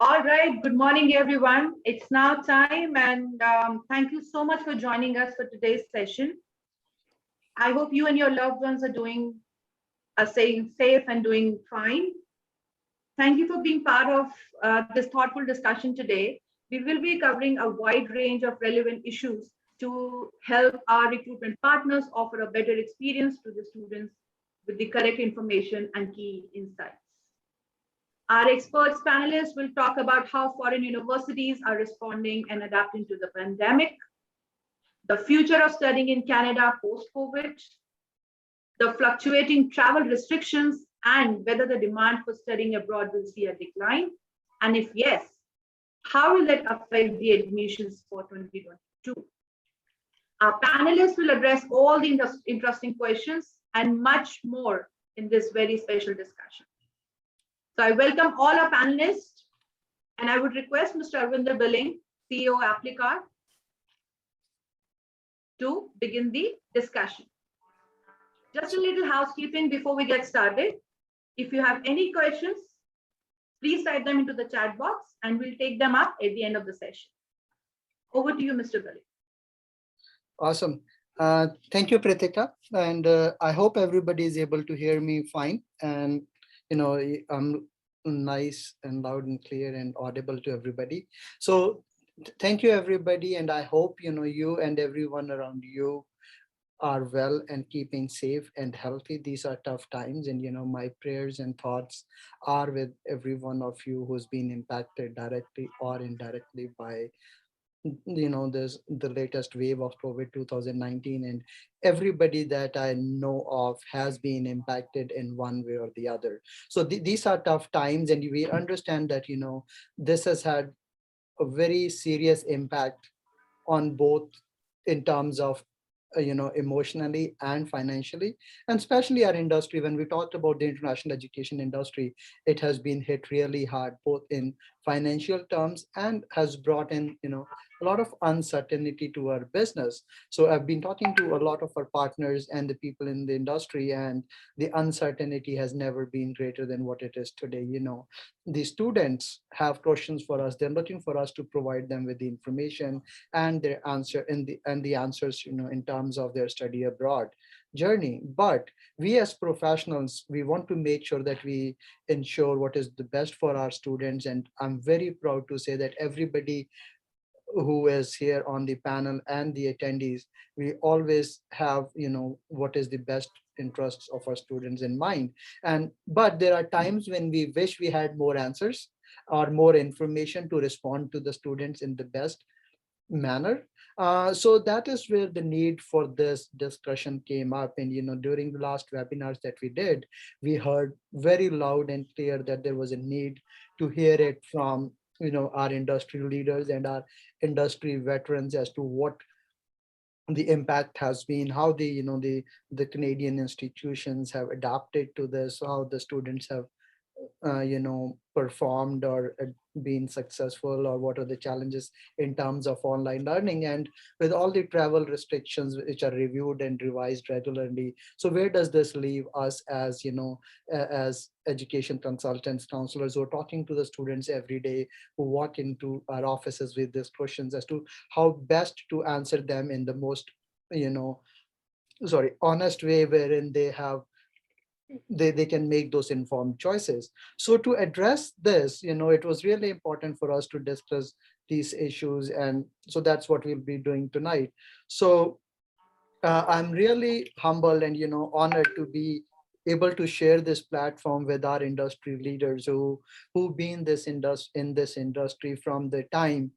All right, good morning, everyone. It's now time, and thank you so much for joining us for today's session. I hope you and your loved ones are staying safe and doing fine. Thank you for being part of this thoughtful discussion today. We will be covering a wide range of relevant issues to help our recruitment partners offer a better experience to the students with the correct information and key insights. Our experts panelists will talk about how foreign universities are responding and adapting to the pandemic, the future of studying in Canada post-COVID, the fluctuating travel restrictions, and whether the demand for studying abroad will see a decline. And if yes, how will that affect the admissions for 2022? Our panelists will address all the interesting questions and much more in this very special discussion. So I welcome all our panelists, and I would request Mr. Arvinder Billing, CEO Aplicar, to begin the discussion. Just a little housekeeping before we get started. If you have any questions, please type them into the chat box and we'll take them up at the end of the session. Over to you, Mr. Billing. Awesome. Thank you, Pritika. And I hope everybody is able to hear me fine. And I'm nice and loud and clear and audible to everybody. So thank you, everybody. And I hope, you and everyone around you are well and keeping safe and healthy. These are tough times. And, my prayers and thoughts are with every one of you who's been impacted directly or indirectly by there's the latest wave of COVID 2019, and everybody that I know of has been impacted in one way or the other. So these are tough times, and we understand that this has had a very serious impact on both in terms of emotionally and financially, and especially our industry. When we talked about the international education industry, it has been hit really hard both in financial terms and has brought in a lot of uncertainty to our business. So I've been talking to a lot of our partners and the people in the industry, and the uncertainty has never been greater than what it is today. The students have questions for us. They're looking for us to provide them with the information and their answer and the answers in terms of their study abroad journey. But we as professionals, we want to make sure that we ensure what is the best for our students. And I'm very proud to say that everybody who is here on the panel and the attendees, we always have what is the best interests of our students in mind. But there are times when we wish we had more answers or more information to respond to the students in the best manner. So that is where the need for this discussion came up. And during the last webinars that we did, we heard very loud and clear that there was a need to hear it from our industry leaders and our industry veterans as to what the impact has been, how the Canadian institutions have adapted to this, how the students have performed or been successful, or what are the challenges in terms of online learning, and with all the travel restrictions which are reviewed and revised regularly. So where does this leave us as as education consultants, counselors who are talking to the students every day, who walk into our offices with these questions as to how best to answer them in the most honest way, wherein they can make those informed choices. So to address this, it was really important for us to discuss these issues. And so that's what we'll be doing tonight. So I'm really humbled and, honored to be able to share this platform with our industry leaders who've been in this industry from the time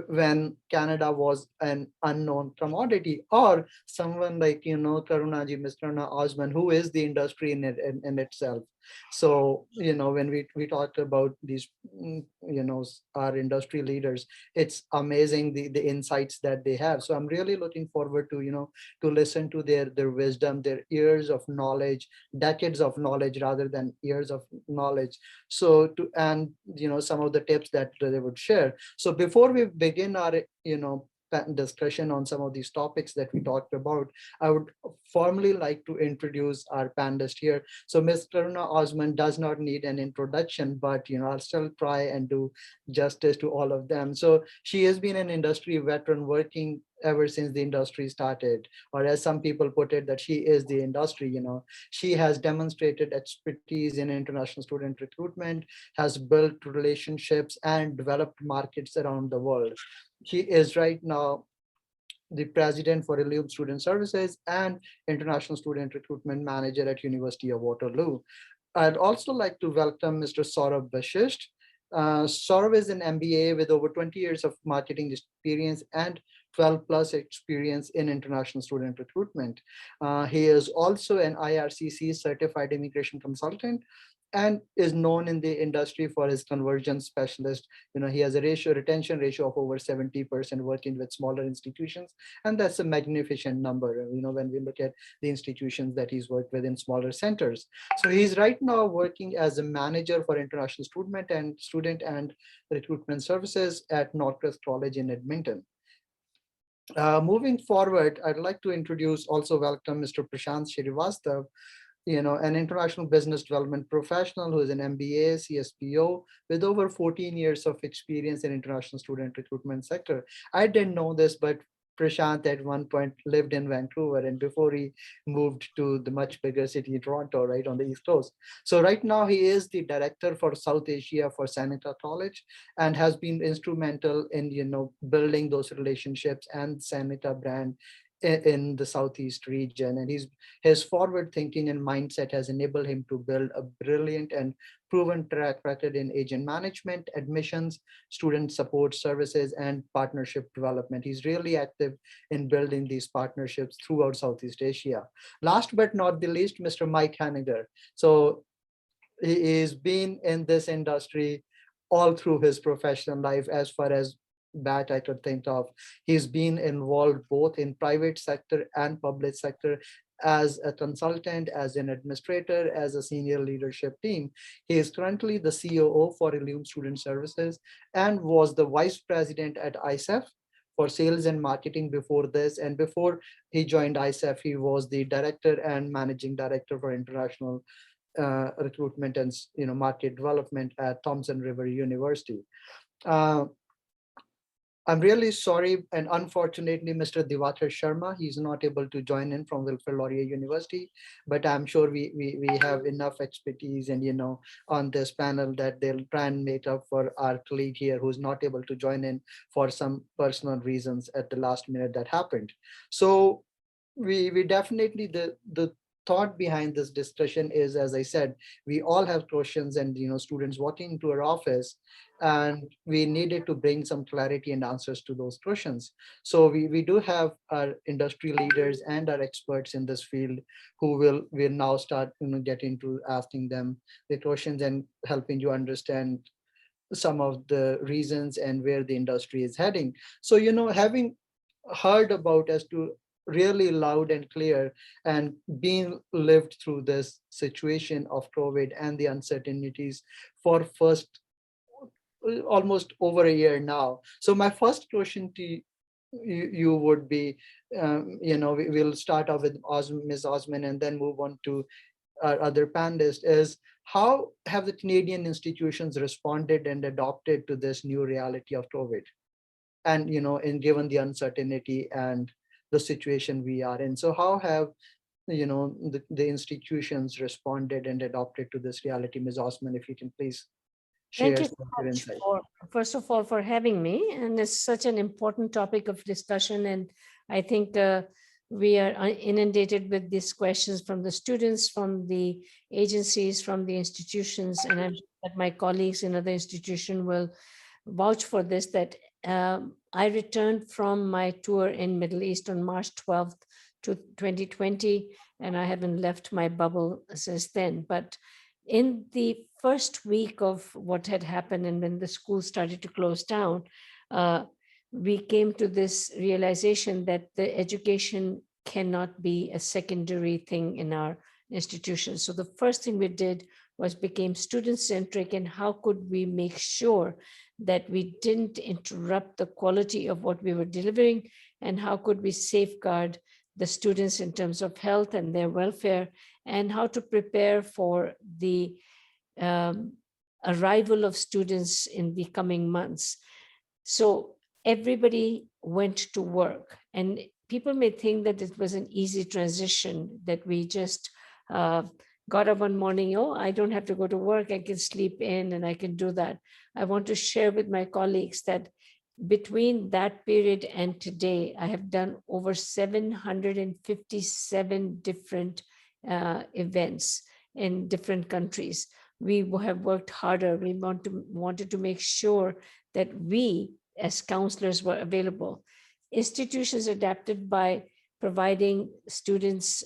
when Canada was an unknown commodity, or someone like Karunaji, Mr. Osman, who is the industry in itself. So when we talked about these our industry leaders, it's amazing the insights that they have. So I'm really looking forward to to listen to their wisdom, their years of knowledge, decades of knowledge rather than years of knowledge. So and some of the tips that they would share. So before we begin our discussion on some of these topics that we talked about, I would formally like to introduce our panelist here. So Ms. Karuna Osman does not need an introduction, but I'll still try and do justice to all of them. So she has been an industry veteran working ever since the industry started, or as some people put it, that she is the industry. She has demonstrated expertise in international student recruitment, has built relationships and developed markets around the world. She is right now the president for Ilium Student Services and International Student Recruitment Manager at University of Waterloo. I'd also like to welcome Mr. Saurabh Bashisht. Saurabh is an MBA with over 20 years of marketing experience and 12 plus experience in international student recruitment. He is also an IRCC certified immigration consultant and is known in the industry for his conversion specialist. He has a retention ratio of over 70% working with smaller institutions. And that's a magnificent number, when we look at the institutions that he's worked with in smaller centers. So he's right now working as a manager for international student and recruitment services at Northwest College in Edmonton. Moving forward, I'd like to also welcome Mr. Prashant Sharivastha, an international business development professional who is an MBA, CSPO with over 14 years of experience in international student recruitment sector. I didn't know this, but Prashant at one point lived in Vancouver, and before he moved to the much bigger city, Toronto, right on the East Coast. So right now he is the director for South Asia for Seneca College and has been instrumental in, building those relationships and Seneca brand in the Southeast region. And his forward thinking and mindset has enabled him to build a brilliant and proven track record in agent management, admissions, student support services, and partnership development. He's really active in building these partnerships throughout Southeast Asia. Last but not the least, Mr. Mike Hannigan. So he has been in this industry all through his professional life, as far as that I could think of. He's been involved both in private sector and public sector as a consultant, as an administrator, as a senior leadership team. He is currently the COO for Ilium Student Services and was the vice president at ISEF for sales and marketing before this. And before he joined ISEF, he was the director and managing director for international recruitment and market development at Thompson River University. I'm really sorry, and unfortunately, Mr. Diwakar Sharma, he's not able to join in from Wilfrid Laurier University, but I'm sure we have enough expertise and, on this panel that they'll try and make up for our colleague here who's not able to join in for some personal reasons at the last minute that happened. So we definitely, the thought behind this discussion is, as I said, we all have questions and students walking into our office, and we needed to bring some clarity and answers to those questions. So we do have our industry leaders and our experts in this field who will now start getting to asking them the questions and helping you understand some of the reasons and where the industry is heading. So having heard about as to really loud and clear and being lived through this situation of COVID and the uncertainties for almost over a year now. So my first question to you would be, we'll start off with Ms. Osman and then move on to our other panelists, is how have the Canadian institutions responded and adopted to this new reality of COVID? And, and given the uncertainty and the situation we are in. So how have the institutions responded and adopted to this reality? Ms. Osman, if you can please share. Thank you so much first of all, for having me. And it's such an important topic of discussion. And I think we are inundated with these questions from the students, from the agencies, from the institutions. And I'm sure that my colleagues in other institutions will vouch for this, that I returned from my tour in Middle East on March 12th to 2020, and I haven't left my bubble since then. But in the first week of what had happened and when the schools started to close down, we came to this realization that the education cannot be a secondary thing in our institutions. So the first thing we did was became student-centric, and how could we make sure that we didn't interrupt the quality of what we were delivering, and how could we safeguard the students in terms of health and their welfare, and how to prepare for the arrival of students in the coming months. So everybody went to work, and people may think that it was an easy transition, that we just got up one morning, oh, I don't have to go to work, I can sleep in and I can do that. I want to share with my colleagues that between that period and today, I have done over 757 different events in different countries. We have worked harder. We wanted to make sure that we as counselors were available. Institutions adapted by providing students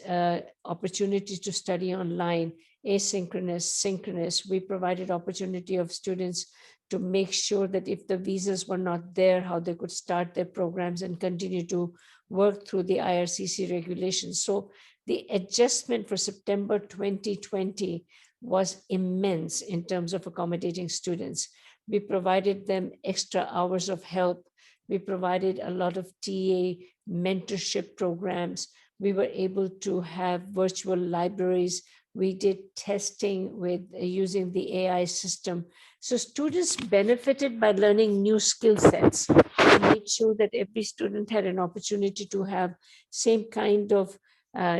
opportunity to study online, asynchronous, synchronous. We provided opportunity of students to make sure that if the visas were not there, how they could start their programs and continue to work through the IRCC regulations. So the adjustment for September 2020 was immense in terms of accommodating students. We provided them extra hours of help. We provided a lot of TA mentorship programs. We were able to have virtual libraries. We did testing with using the AI system. So students benefited by learning new skill sets. We made sure that every student had an opportunity to have same kind of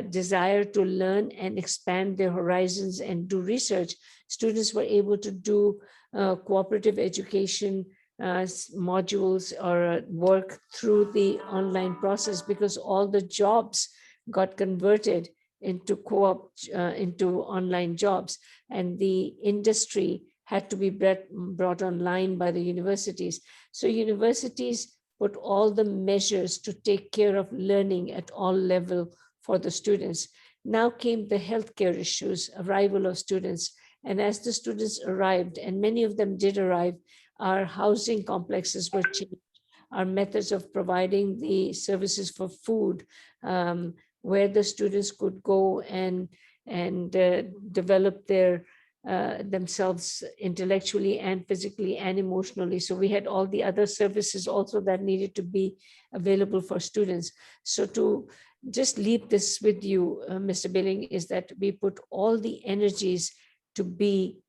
desire to learn and expand their horizons and do research. Students were able to do cooperative education modules or work through the online process, because all the jobs got converted into into online jobs, and the industry had to be brought online by the universities. So universities put all the measures to take care of learning at all levels for the students. Now came the healthcare issues, arrival of students. And as the students arrived, and many of them did arrive, our housing complexes were changed. Our methods of providing the services for food, where the students could go and develop their themselves intellectually and physically and emotionally. So we had all the other services also that needed to be available for students. So to just leave this with you, Mr. Billing, is that we put all the energies to be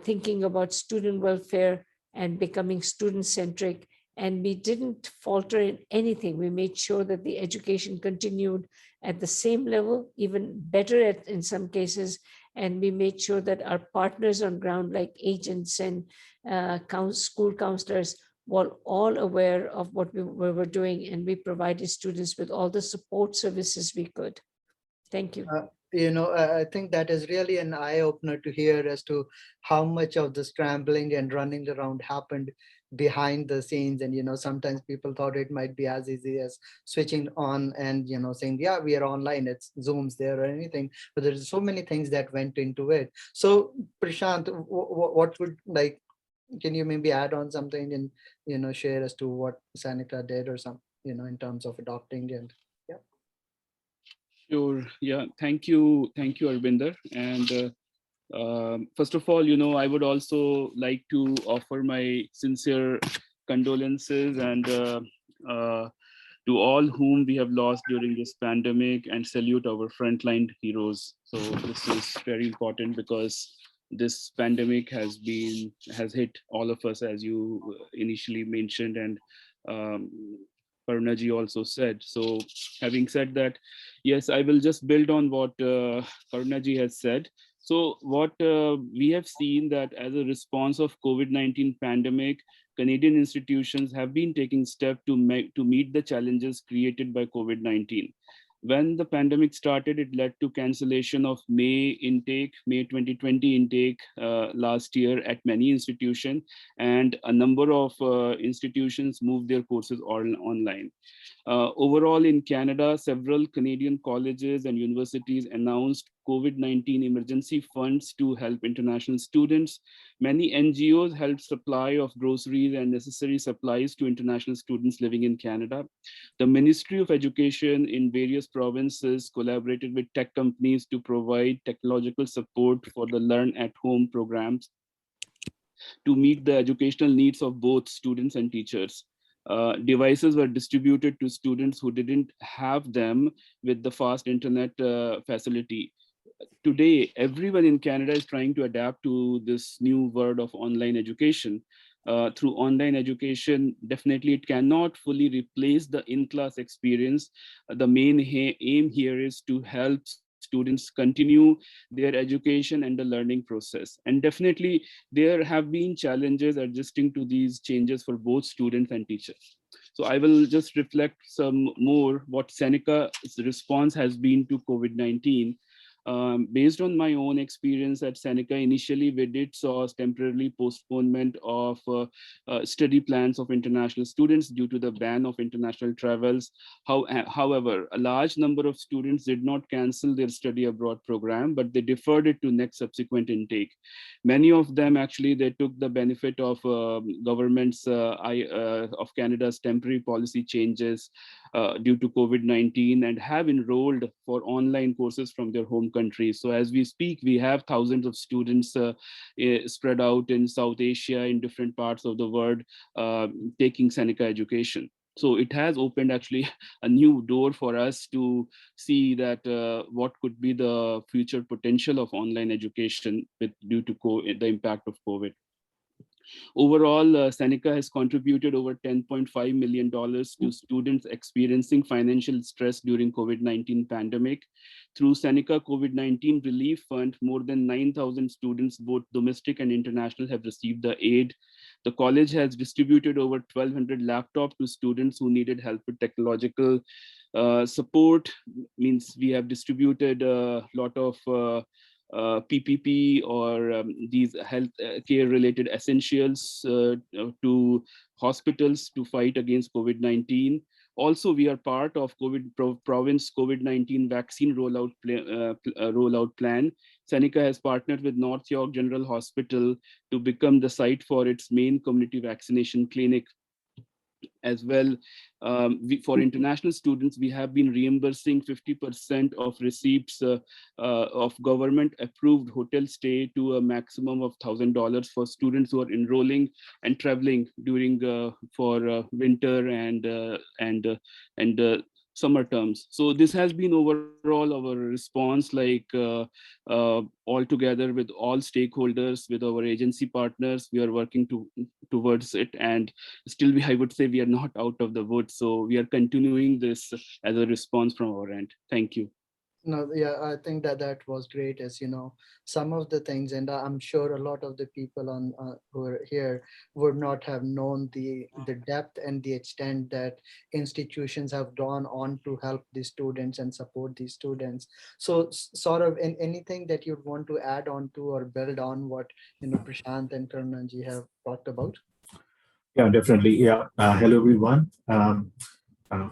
thinking about student welfare and becoming student-centric. And we didn't falter in anything. We made sure that the education continued at the same level, even better in some cases. And we made sure that our partners on ground, like agents and school counselors, were all aware of what we were doing. And we provided students with all the support services we could. Thank you. I think that is really an eye-opener to hear as to how much of the scrambling and running around happened behind the scenes. And sometimes people thought it might be as easy as switching on and saying, yeah, we are online, it's Zoom's there or anything, but there's so many things that went into it. So Prashant, what would, like, can you maybe add on something and share as to what Sanika did or some in terms of adopting? And Sure. Yeah. Thank you, Arvinder. And first of all, I would also like to offer my sincere condolences and to all whom we have lost during this pandemic, and salute our frontline heroes. So this is very important because this pandemic has hit all of us, as you initially mentioned, and Karnaji also said. So having said that, yes, I will just build on what Karnaji has said. So what we have seen that as a response of COVID-19 pandemic, Canadian institutions have been taking steps to meet the challenges created by COVID-19. When the pandemic started, it led to cancellation of May 2020 intake last year at many institutions, and a number of institutions moved their courses online. Overall in Canada, several Canadian colleges and universities announced COVID-19 emergency funds to help international students. Many NGOs help supply of groceries and necessary supplies to international students living in Canada. The Ministry of Education in various provinces collaborated with tech companies to provide technological support for the Learn at Home programs to meet the educational needs of both students and teachers. Devices were distributed to students who didn't have them with the fast internet facility. Today, everyone in Canada is trying to adapt to this new world of online education. Through online education, definitely it cannot fully replace the in-class experience. The main aim here is to help students continue their education and the learning process. And definitely there have been challenges adjusting to these changes for both students and teachers. So I will just reflect some more what Seneca's response has been to COVID-19. Based on my own experience at Seneca, initially we did saw temporarily postponement of study plans of international students due to the ban of international travels. However, a large number of students did not cancel their study abroad program, but they deferred it to next subsequent intake. Many of them actually, they took the benefit of government's of Canada's temporary policy changes due to COVID-19 and have enrolled for online courses from their home countries. So as we speak, we have thousands of students spread out in South Asia, in different parts of the world, taking Seneca education. So it has opened actually a new door for us to see that what could be the future potential of online education due to the impact of COVID. Overall, Seneca has contributed over $10.5 million to students experiencing financial stress during COVID-19 pandemic. Through Seneca COVID-19 Relief Fund, more than 9,000 students, both domestic and international, have received the aid. The college has distributed over 1,200 laptops to students who needed help with technological support. Means we have distributed a lot of PPP or these health care related essentials to hospitals to fight against COVID-19. Also, we are part of province COVID-19 vaccine rollout plan. Seneca has partnered with North York General Hospital to become the site for its main community vaccination clinic. As well, for international students, we have been reimbursing 50% of receipts of government approved hotel stay to a maximum of $1,000 for students who are enrolling and traveling during for winter and summer terms. So this has been overall our response, like all together with all stakeholders, with our agency partners, we are working towards it. And still, I would say we are not out of the woods. So we are continuing this as a response from our end. Thank you. No, yeah, I think that was great. As you know, some of the things, and I'm sure a lot of the people on who are here would not have known the depth and the extent that institutions have gone on to help the students and support these students. So, sort of, in anything that you'd want to add on to or build on what Prashant and Karnaji have talked about. Yeah, definitely. Yeah. Hello, everyone.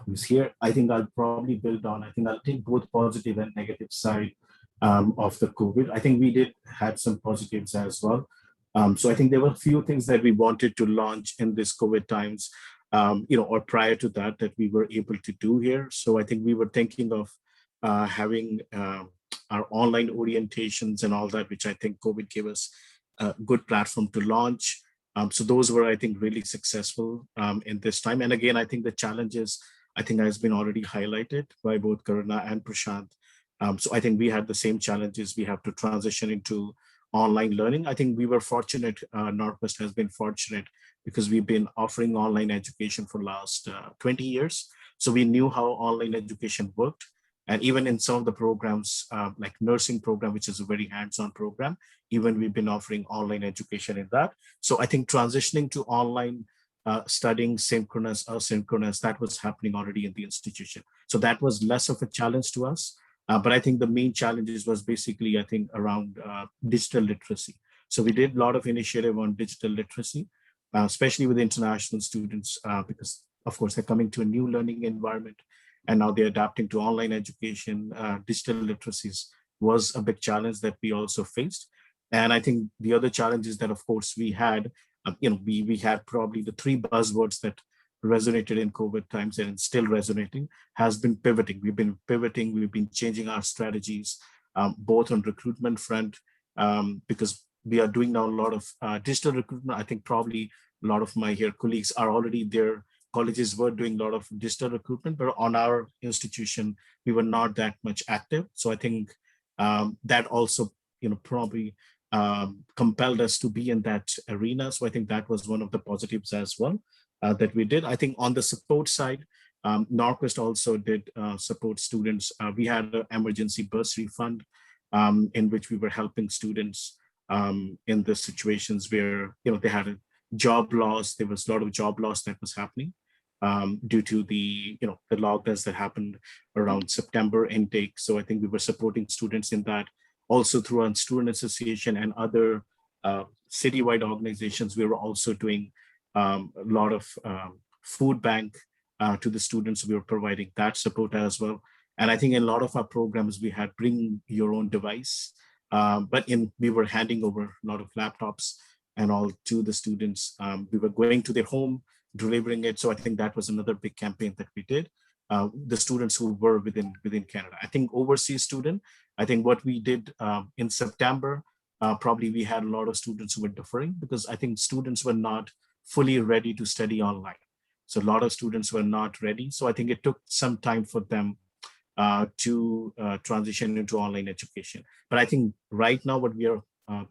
Who's here? I think I'll probably build on. I think I'll take both positive and negative side of the COVID. I think we did had some positives as well. So I think there were a few things that we wanted to launch in this COVID times, or prior to that we were able to do here. So I think we were thinking of having our online orientations and all that, which I think COVID gave us a good platform to launch. So those were, I think, really successful in this time. And again, I think the challenges, I think, has been already highlighted by both Karuna and Prashant. So I think we had the same challenges. We have to transition into online learning. I think we were fortunate, Northwest has been fortunate because we've been offering online education for last 20 years. So we knew how online education worked. And even in some of the programs, like nursing program, which is a very hands-on program, even we've been offering online education in that. So I think transitioning to online studying synchronous, asynchronous, that was happening already in the institution. So that was less of a challenge to us. But I think the main challenges was basically, I think, around digital literacy. So we did a lot of initiative on digital literacy, especially with international students, because of course they're coming to a new learning environment. And now they're adapting to online education. Digital literacy is was a big challenge that we also faced. And I think the other challenge is that, of course, we had, we had probably the three buzzwords that resonated in COVID times and still resonating has been pivoting. We've been pivoting, we've been changing our strategies, both on recruitment front, because we are doing now a lot of digital recruitment. I think probably a lot of my here colleagues are already there. Colleges were doing a lot of digital recruitment, but on our institution, we were not that much active. So I think that also, probably compelled us to be in that arena. So I think that was one of the positives as well that we did. I think on the support side, Norquist also did support students. We had an emergency bursary fund in which we were helping students in the situations where they had a job loss. There was a lot of job loss that was happening due to the the lockdowns that happened around September intake. So I think we were supporting students in that. Also through our student association and other citywide organizations, we were also doing a lot of food bank to the students. We were providing that support as well. And I think in a lot of our programs, we had bring your own device, but we were handing over a lot of laptops and all to the students. We were going to their home, delivering it. So I think that was another big campaign that we did. The students who were within Canada. I think overseas student, I think what we did in September, probably we had a lot of students who were deferring because I think students were not fully ready to study online. So a lot of students were not ready. So I think it took some time for them to transition into online education. But I think right now what we are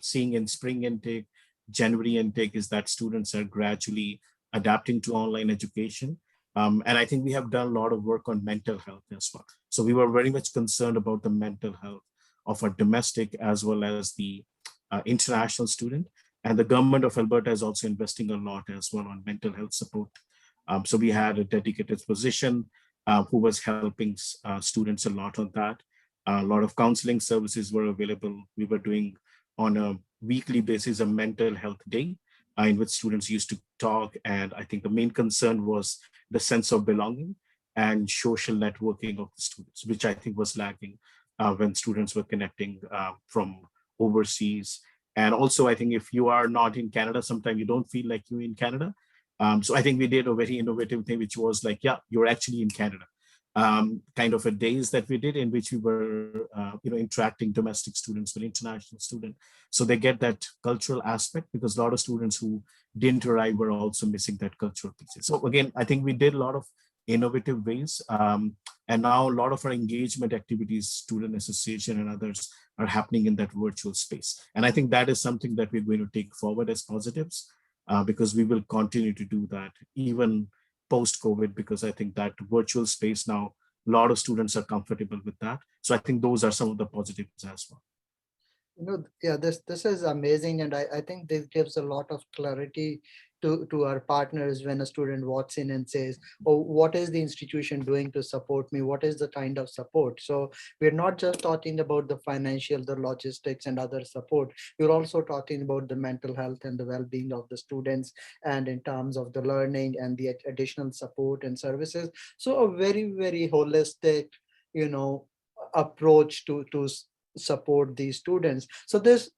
seeing in spring intake, January intake is that students are gradually adapting to online education. And I think we have done a lot of work on mental health as well. So we were very much concerned about the mental health of our domestic as well as the international student. And the government of Alberta is also investing a lot as well on mental health support. So we had a dedicated position who was helping students a lot on that. A lot of counseling services were available. We were doing on a weekly basis a mental health day in which students used to talk. And I think the main concern was the sense of belonging and social networking of the students, which I think was lacking when students were connecting from overseas. And also, I think if you are not in Canada, sometimes you don't feel like you're in Canada. So I think we did a very innovative thing, which was like, yeah, you're actually in Canada. Kind of a days that we did in which we were, interacting domestic students with international students. So they get that cultural aspect because a lot of students who didn't arrive were also missing that cultural piece. So again, I think we did a lot of innovative ways. And now a lot of our engagement activities, student association and others are happening in that virtual space. And I think that is something that we're going to take forward as positives because we will continue to do that even post-COVID, because I think that virtual space now, a lot of students are comfortable with that. So I think those are some of the positives as well. Yeah, this is amazing. And I think this gives a lot of clarity to our partners when a student walks in and says, oh, what is the institution doing to support me? What is the kind of support? So we're not just talking about the financial, the logistics and other support. We're also talking about the mental health and the well-being of the students and in terms of the learning and the additional support and services. So a very, very holistic, approach to support these students. So this,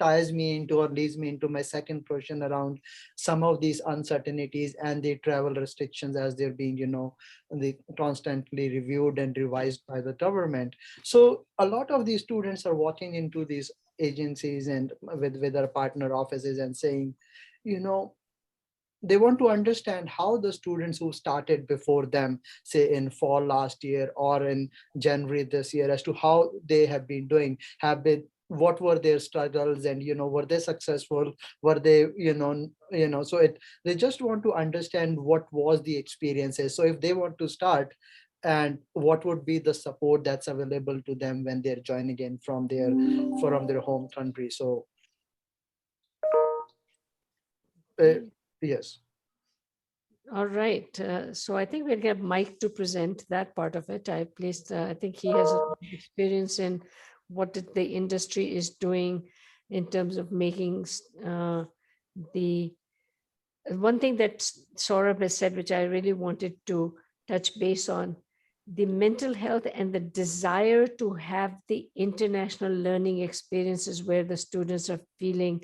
ties me into or leads me into my second question around some of these uncertainties and the travel restrictions as they're being, they constantly reviewed and revised by the government. So a lot of these students are walking into these agencies and with our partner offices and saying, they want to understand how the students who started before them, say in fall last year or in January this year, as to how they have been doing, what were their struggles and, were they successful? Were they, they just want to understand what was the experiences. So if they want to start, and what would be the support that's available to them when they're joining in from their home country. So yes. All right. So I think we'll get Mike to present that part of it. I think he has experience in what the industry is doing in terms of making the one thing that Saurabh has said, which I really wanted to touch base on, the mental health and the desire to have the international learning experiences where the students are feeling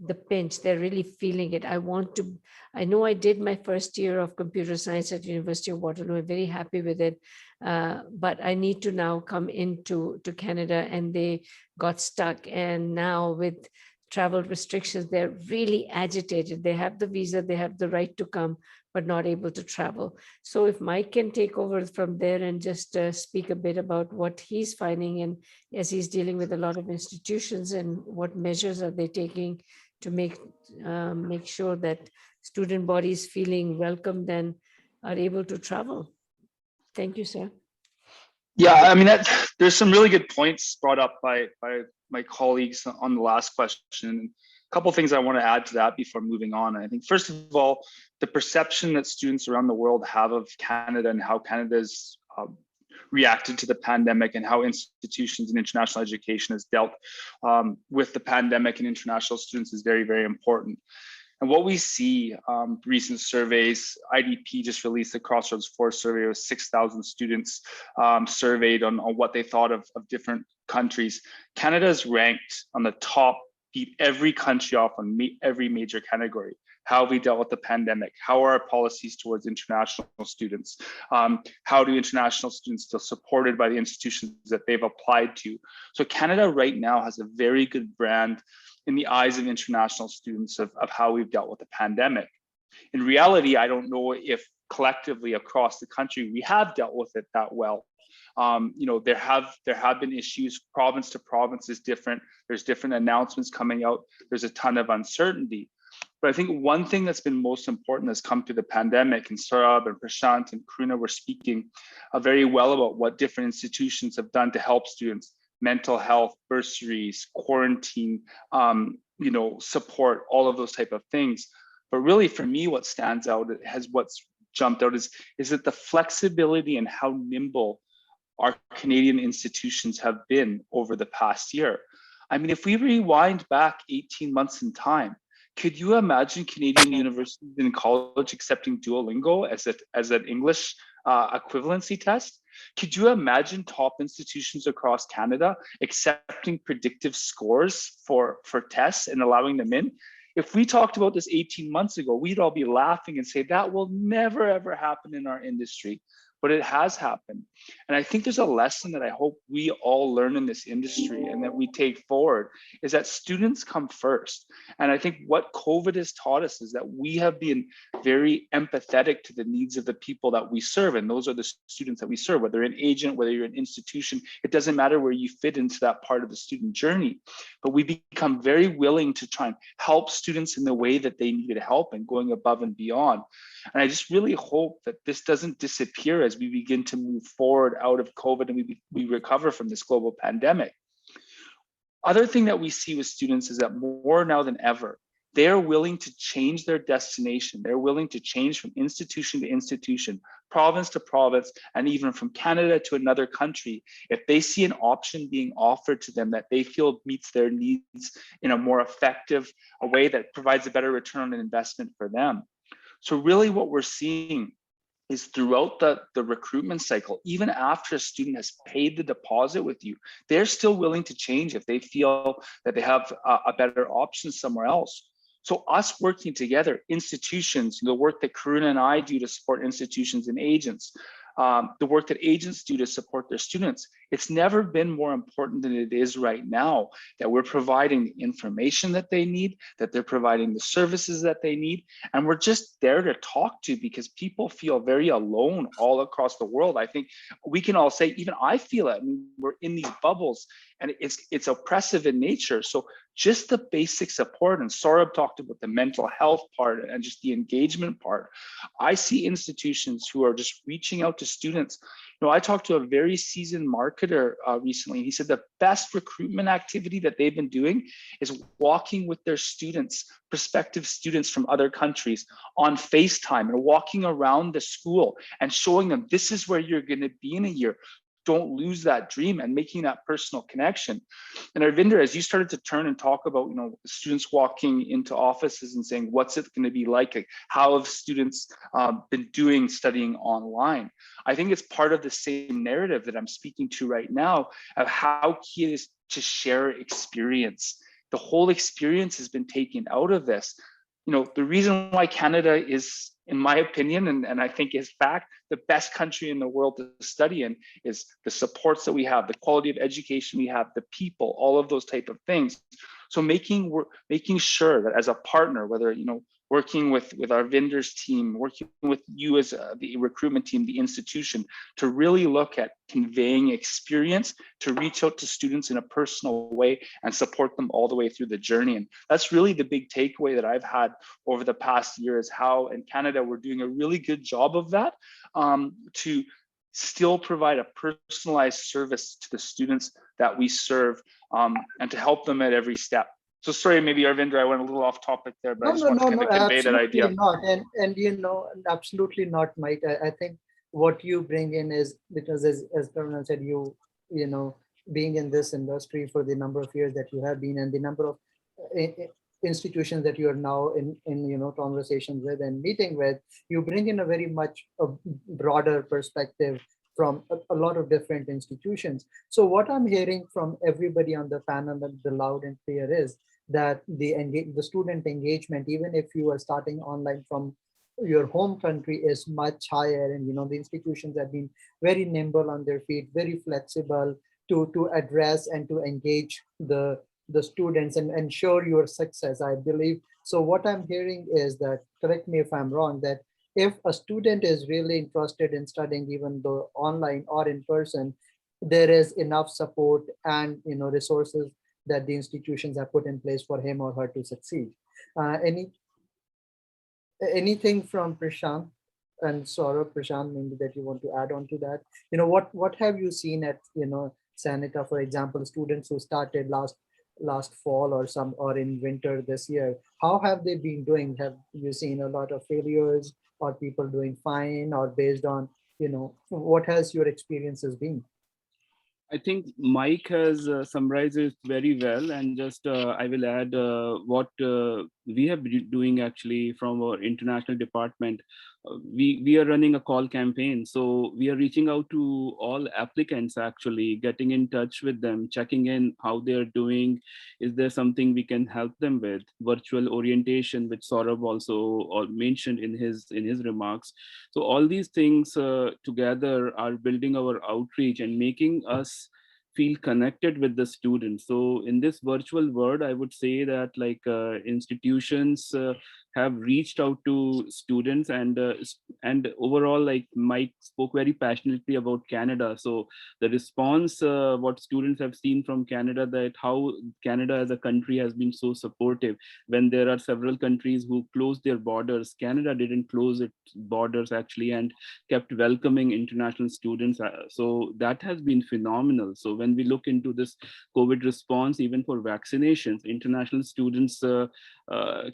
the pinch, they're really feeling it. I know I did my first year of computer science at University of Waterloo. I'm very happy with it. But I need to now come into Canada, and they got stuck. And now with travel restrictions, they're really agitated. They have the visa, they have the right to come, but not able to travel. So if Mike can take over from there and just speak a bit about what he's finding, and as he's dealing with a lot of institutions, and what measures are they taking to make sure that student bodies feeling welcomed and are able to travel. Thank you, sir. Yeah, I mean, there's some really good points brought up by my colleagues on the last question. A couple of things I want to add to that before moving on. I think, first of all, the perception that students around the world have of Canada and how Canada's reacted to the pandemic, and how institutions and international education has dealt with the pandemic and international students is very, very important. And what we see, recent surveys, IDP just released the Crossroads 4 survey of 6,000 students surveyed on what they thought of different countries. Canada is ranked on the top, beat every country off on every major category. How have we dealt with the pandemic? How are our policies towards international students? How do international students feel supported by the institutions that they've applied to? So Canada right now has a very good brand in the eyes of international students of how we've dealt with the pandemic. In reality, I don't know if collectively across the country we have dealt with it that well. There have been issues. Province to province is different. There's different announcements coming out. There's a ton of uncertainty. But I think one thing that's been most important has come through the pandemic, and Saurabh and Prashant and Karuna were speaking very well about what different institutions have done to help students. Mental health, bursaries, quarantine, support, all of those type of things. But really, for me, what stands out, what's jumped out is that the flexibility and how nimble our Canadian institutions have been over the past year. I mean, if we rewind back 18 months in time, could you imagine Canadian universities and college accepting Duolingo as an English equivalency test? Could you imagine top institutions across Canada accepting predictive scores for tests and allowing them in? If we talked about this 18 months ago, we'd all be laughing and say that will never, ever happen in our industry. But it has happened. And I think there's a lesson that I hope we all learn in this industry and that we take forward, is that students come first. And I think what COVID has taught us is that we have been very empathetic to the needs of the people that we serve. And those are the students that we serve, whether you're an agent, whether you're an institution, it doesn't matter where you fit into that part of the student journey. But we become very willing to try and help students in the way that they needed help and going above and beyond. And I just really hope that this doesn't disappear as we begin to move forward out of COVID and we recover from this global pandemic. Other thing that we see with students is that more now than ever, they're willing to change their destination. They're willing to change from institution to institution, province to province, and even from Canada to another country, if they see an option being offered to them that they feel meets their needs in a more effective way that provides a better return on investment for them. So really what we're seeing is throughout the recruitment cycle, even after a student has paid the deposit with you, they're still willing to change if they feel that they have a better option somewhere else. So us working together, institutions, the work that Karuna and I do to support institutions and agents, the work that agents do to support their students, it's never been more important than it is right now, that we're providing the information that they need, that they're providing the services that they need, and we're just there to talk to, because people feel very alone all across the world. I think we can all say, even I feel it. I mean, we're in these bubbles and it's oppressive in nature. So just the basic support, and Saurabh talked about the mental health part and just the engagement part. I see institutions who are just reaching out to students. I talked to a very seasoned marketer recently, and he said the best recruitment activity that they've been doing is walking with their students, prospective students from other countries, on FaceTime and walking around the school and showing them this is where you're going to be in a year. don't lose that dream and making that personal connection. And Arvinder, as you started to turn and talk about, students walking into offices and saying, what's it going to be like? How have students been doing studying online? I think it's part of the same narrative that I'm speaking to right now of how key it is to share experience. The whole experience has been taken out of this. The reason why Canada is, in my opinion, and I think is fact, the best country in the world to study in is the supports that we have, the quality of education we have, the people, all of those type of things. So making sure that as a partner, whether, working with Arvinder's team, working with you as the recruitment team, the institution, to really look at conveying experience, to reach out to students in a personal way and support them all the way through the journey. And that's really the big takeaway that I've had over the past year, is how in Canada, we're doing a really good job of that, to still provide a personalized service to the students that we serve, and to help them at every step. So sorry, maybe Arvinder, I went a little off topic there, but I just want to kind of convey that idea. Not. And absolutely not, Mike. I think what you bring in is, because as Prashant said, being in this industry for the number of years that you have been, and the number of institutions that you are now in conversations with and meeting with, you bring in a very much a broader perspective from a lot of different institutions. So what I'm hearing from everybody on the panel, and the loud and clear, is that the student engagement, even if you are starting online from your home country, is much higher. And the institutions have been very nimble on their feet, very flexible to address and to engage the students and ensure your success, I believe. So what I'm hearing is that, correct me if I'm wrong, that if a student is really interested in studying, even though online or in person, there is enough support and resources that the institutions have put in place for him or her to succeed. Anything from Prashant and Saurabh? Prashant, maybe that you want to add on to that? What have you seen at Seneca, for example, students who started last fall or in winter this year? How have they been doing? Have you seen a lot of failures, or people doing fine, or based on what has your experiences been? I think Mike has summarized it very well, and just I will add what we have been doing actually from our international department. We are running a call campaign, so we are reaching out to all applicants, actually getting in touch with them, checking in how they are doing. Is there something we can help them with? Virtual orientation, which Saurabh also mentioned in his remarks. So all these things together are building our outreach and making us feel connected with the students. So in this virtual world, I would say that institutions have reached out to students, and overall, like Mike spoke very passionately about Canada. So the response, what students have seen from Canada, that how Canada as a country has been so supportive. When there are several countries who closed their borders, Canada didn't close its borders actually, and kept welcoming international students. So that has been phenomenal. So when we look into this COVID response, even for vaccinations, international students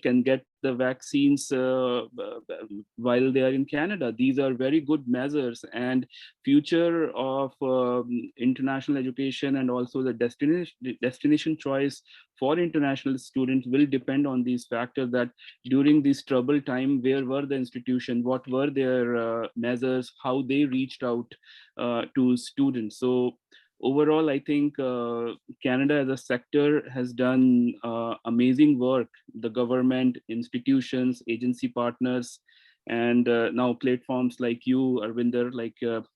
can get the vaccines while they are in Canada. These are very good measures, and future of international education and also the destination choice for international students will depend on these factors, that during this troubled time, where were the institutions, what were their measures, how they reached out to students. So overall, I think Canada as a sector has done amazing work. The government, institutions, agency partners, and now platforms like you, Arvinder,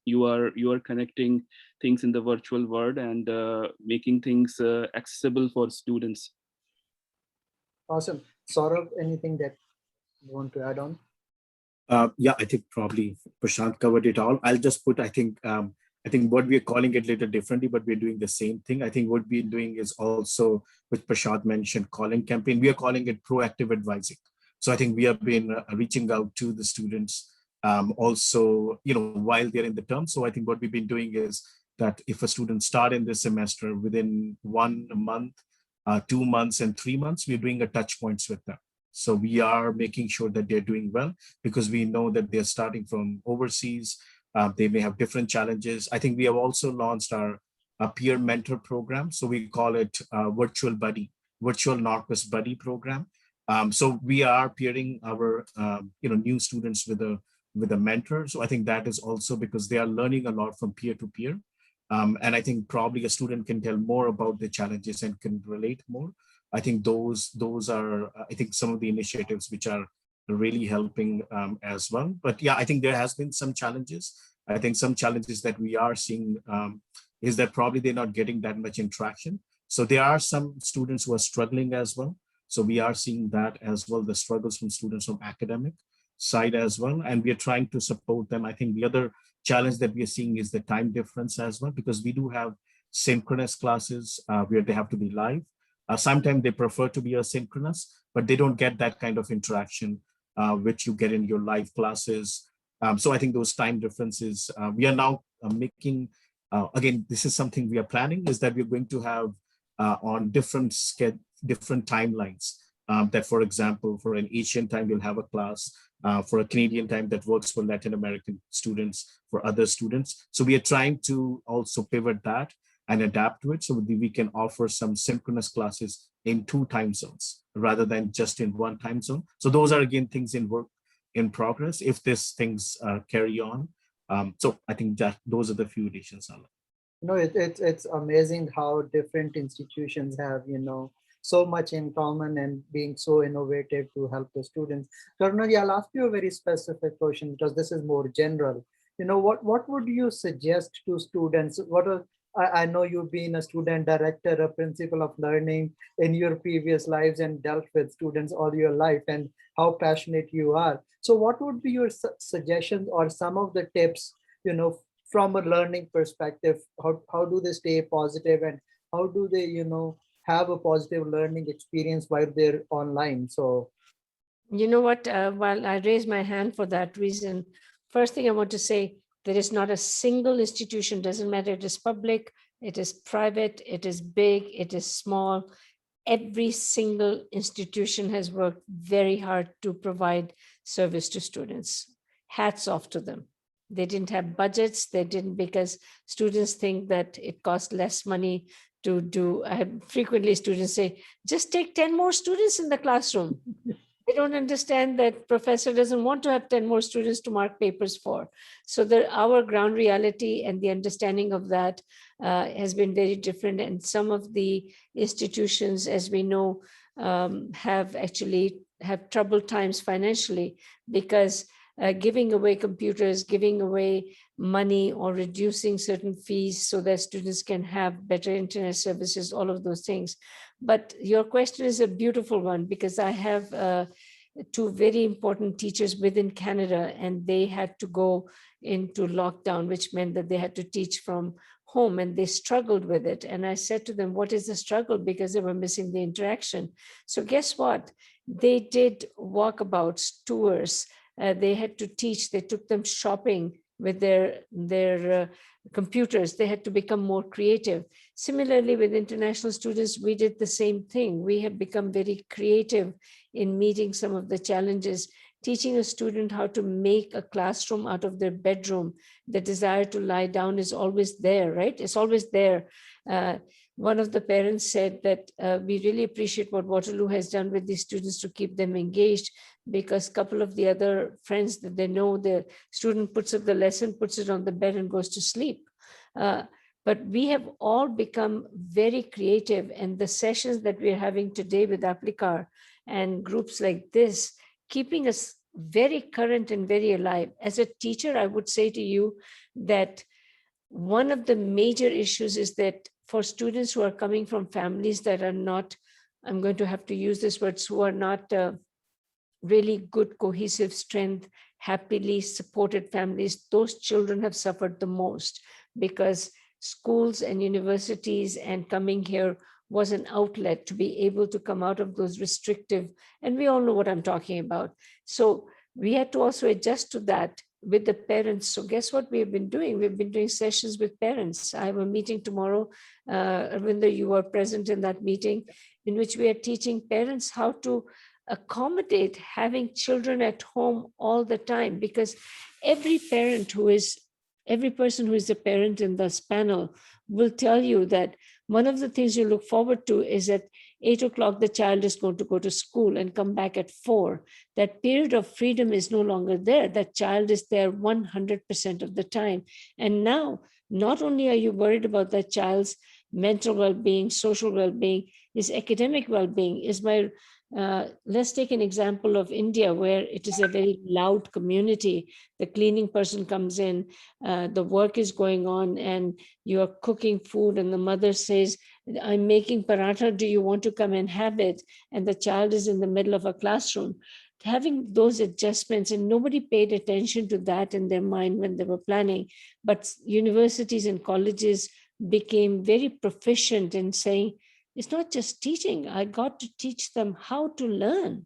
you are connecting things in the virtual world and making things accessible for students. Awesome. Saurabh, anything that you want to add on? Yeah, I think probably Prashant covered it all. I'll just put, I think what we are calling it a little differently, but we're doing the same thing. I think what we're doing is also, which Prashant mentioned, calling campaign. We are calling it proactive advising. So I think we have been reaching out to the students also, while they're in the term. So I think what we've been doing is that if a student start in this semester, within 1 month, 2 months, and 3 months, we're doing a touch points with them. So we are making sure that they're doing well, because we know that they're starting from overseas. They may have different challenges. I think we have also launched our peer mentor program. So we call it Virtual Buddy, Virtual Northwest Buddy program. So we are peering our new students with a mentor. So I think that is also because they are learning a lot from peer to peer. And I think probably a student can tell more about the challenges and can relate more. I think those are, I think, some of the initiatives which are really helping as well. But yeah, I think there has been some challenges. I think some challenges that we are seeing is that probably they're not getting that much interaction. So there are some students who are struggling as well. So we are seeing that as well, the struggles from students from academic side as well. And we are trying to support them. I think the other challenge that we are seeing is the time difference as well, because we do have synchronous classes where they have to be live. Sometimes they prefer to be asynchronous, but they don't get that kind of interaction which you get in your live classes. So I think those time differences, we are now making, again, this is something we are planning, is that we're going to have on different timelines. That, for example, for an Asian time, you'll have a class, for a Canadian time that works for Latin American students, for other students. So we are trying to also pivot that and adapt to it so that we can offer some synchronous classes in 2 time zones rather than just in 1 time zone. So those are, again, things in progress if these things carry on. So I think that those are the few additions. It's amazing how different institutions have, so much in common and being so innovative to help the students. Karunaji, I'll ask you a very specific question because this is more general. What would you suggest to students? I know you've been a student director, a principal of learning in your previous lives and dealt with students all your life, and how passionate you are. So what would be your suggestions or some of the tips, from a learning perspective? How do they stay positive, and how do they, have a positive learning experience while they're online? So, you know what, while I raise my hand for that reason, first thing I want to say, there is not a single institution, doesn't matter, it is public, it is private, it is big, it is small. Every single institution has worked very hard to provide service to students. Hats off to them. They didn't have budgets, they didn't, because students think that it costs less money to do. I have frequently students say, just take 10 more students in the classroom. They don't understand that professor doesn't want to have 10 more students to mark papers for. So our ground reality and the understanding of that has been very different. And some of the institutions, as we know, have troubled times financially because giving away computers, giving away money, or reducing certain fees so that students can have better internet services, all of those things. But your question is a beautiful one, because I have 2 very important teachers within Canada, and they had to go into lockdown, which meant that they had to teach from home, and they struggled with it. And I said to them, what is the struggle? Because they were missing the interaction. So guess what? They did walkabouts, tours. They had to teach. They took them shopping with their computers. They had to become more creative. Similarly, with international students, we did the same thing. We have become very creative in meeting some of the challenges, teaching a student how to make a classroom out of their bedroom. The desire to lie down is always there, right? It's always there. One of the parents said that we really appreciate what Waterloo has done with these students to keep them engaged, because a couple of the other friends that they know, the student puts up the lesson, puts it on the bed and goes to sleep. But we have all become very creative, and the sessions that we're having today with Aplicar and groups like this, keeping us very current and very alive. As a teacher, I would say to you that one of the major issues is that for students who are coming from families that are not, I'm going to have to use this word, who are not really good, cohesive, strength, happily supported families, those children have suffered the most, because schools and universities and coming here was an outlet to be able to come out of those restrictive, and we all know what I'm talking about. So we had to also adjust to that with the parents. So guess what we have been doing? We've been doing sessions with parents. I have a meeting tomorrow. Arvinder, you are present in that meeting, in which we are teaching parents how to accommodate having children at home all the time, because every parent who is every person who is a parent in this panel will tell you that one of the things you look forward to is at 8 o'clock, the child is going to go to school and come back at 4. That period of freedom is no longer there. That child is there 100% of the time. And now, not only are you worried about that child's mental well-being, social well-being, his academic well-being, is my let's take an example of India, where it is a very loud community. The cleaning person comes in, the work is going on, and you are cooking food, and the mother says, I'm making paratha, do you want to come and have it? And the child is in the middle of a classroom. Having those adjustments, and nobody paid attention to that in their mind when they were planning, but universities and colleges became very proficient in saying, it's not just teaching, I got to teach them how to learn.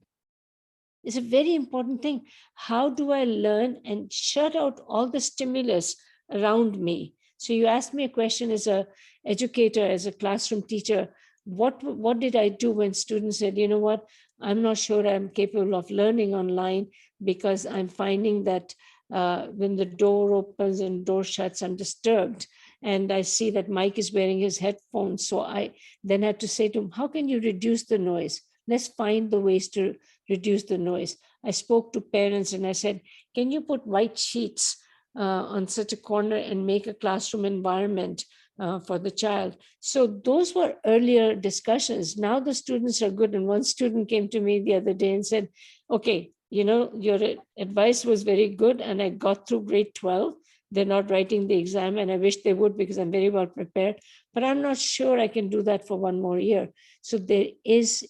It's a very important thing. How do I learn and shut out all the stimulus around me? So you asked me a question as an educator, as a classroom teacher, what did I do when students said, you know what, I'm not sure I'm capable of learning online because I'm finding that when the door opens and door shuts, I'm disturbed. And I see that Mike is wearing his headphones. So I then had to say to him, how can you reduce the noise? Let's find the ways to reduce the noise. I spoke to parents and I said, can you put white sheets on such a corner and make a classroom environment for the child? So those were earlier discussions. Now the students are good. And one student came to me the other day and said, okay, you know, your advice was very good and I got through grade 12. They're not writing the exam, and I wish they would because I'm very well prepared, but I'm not sure I can do that for one more year. So there is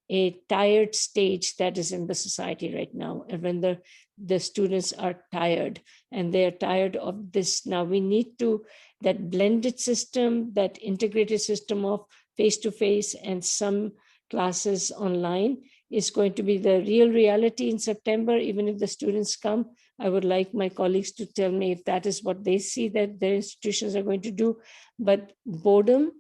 a tired stage that is in the society right now. And when the students are tired and they're tired of this, now we need to, that blended system, that integrated system of face-to-face and some classes online is going to be the real reality in September. Even if the students come, I would like my colleagues to tell me if that is what they see that their institutions are going to do. But boredom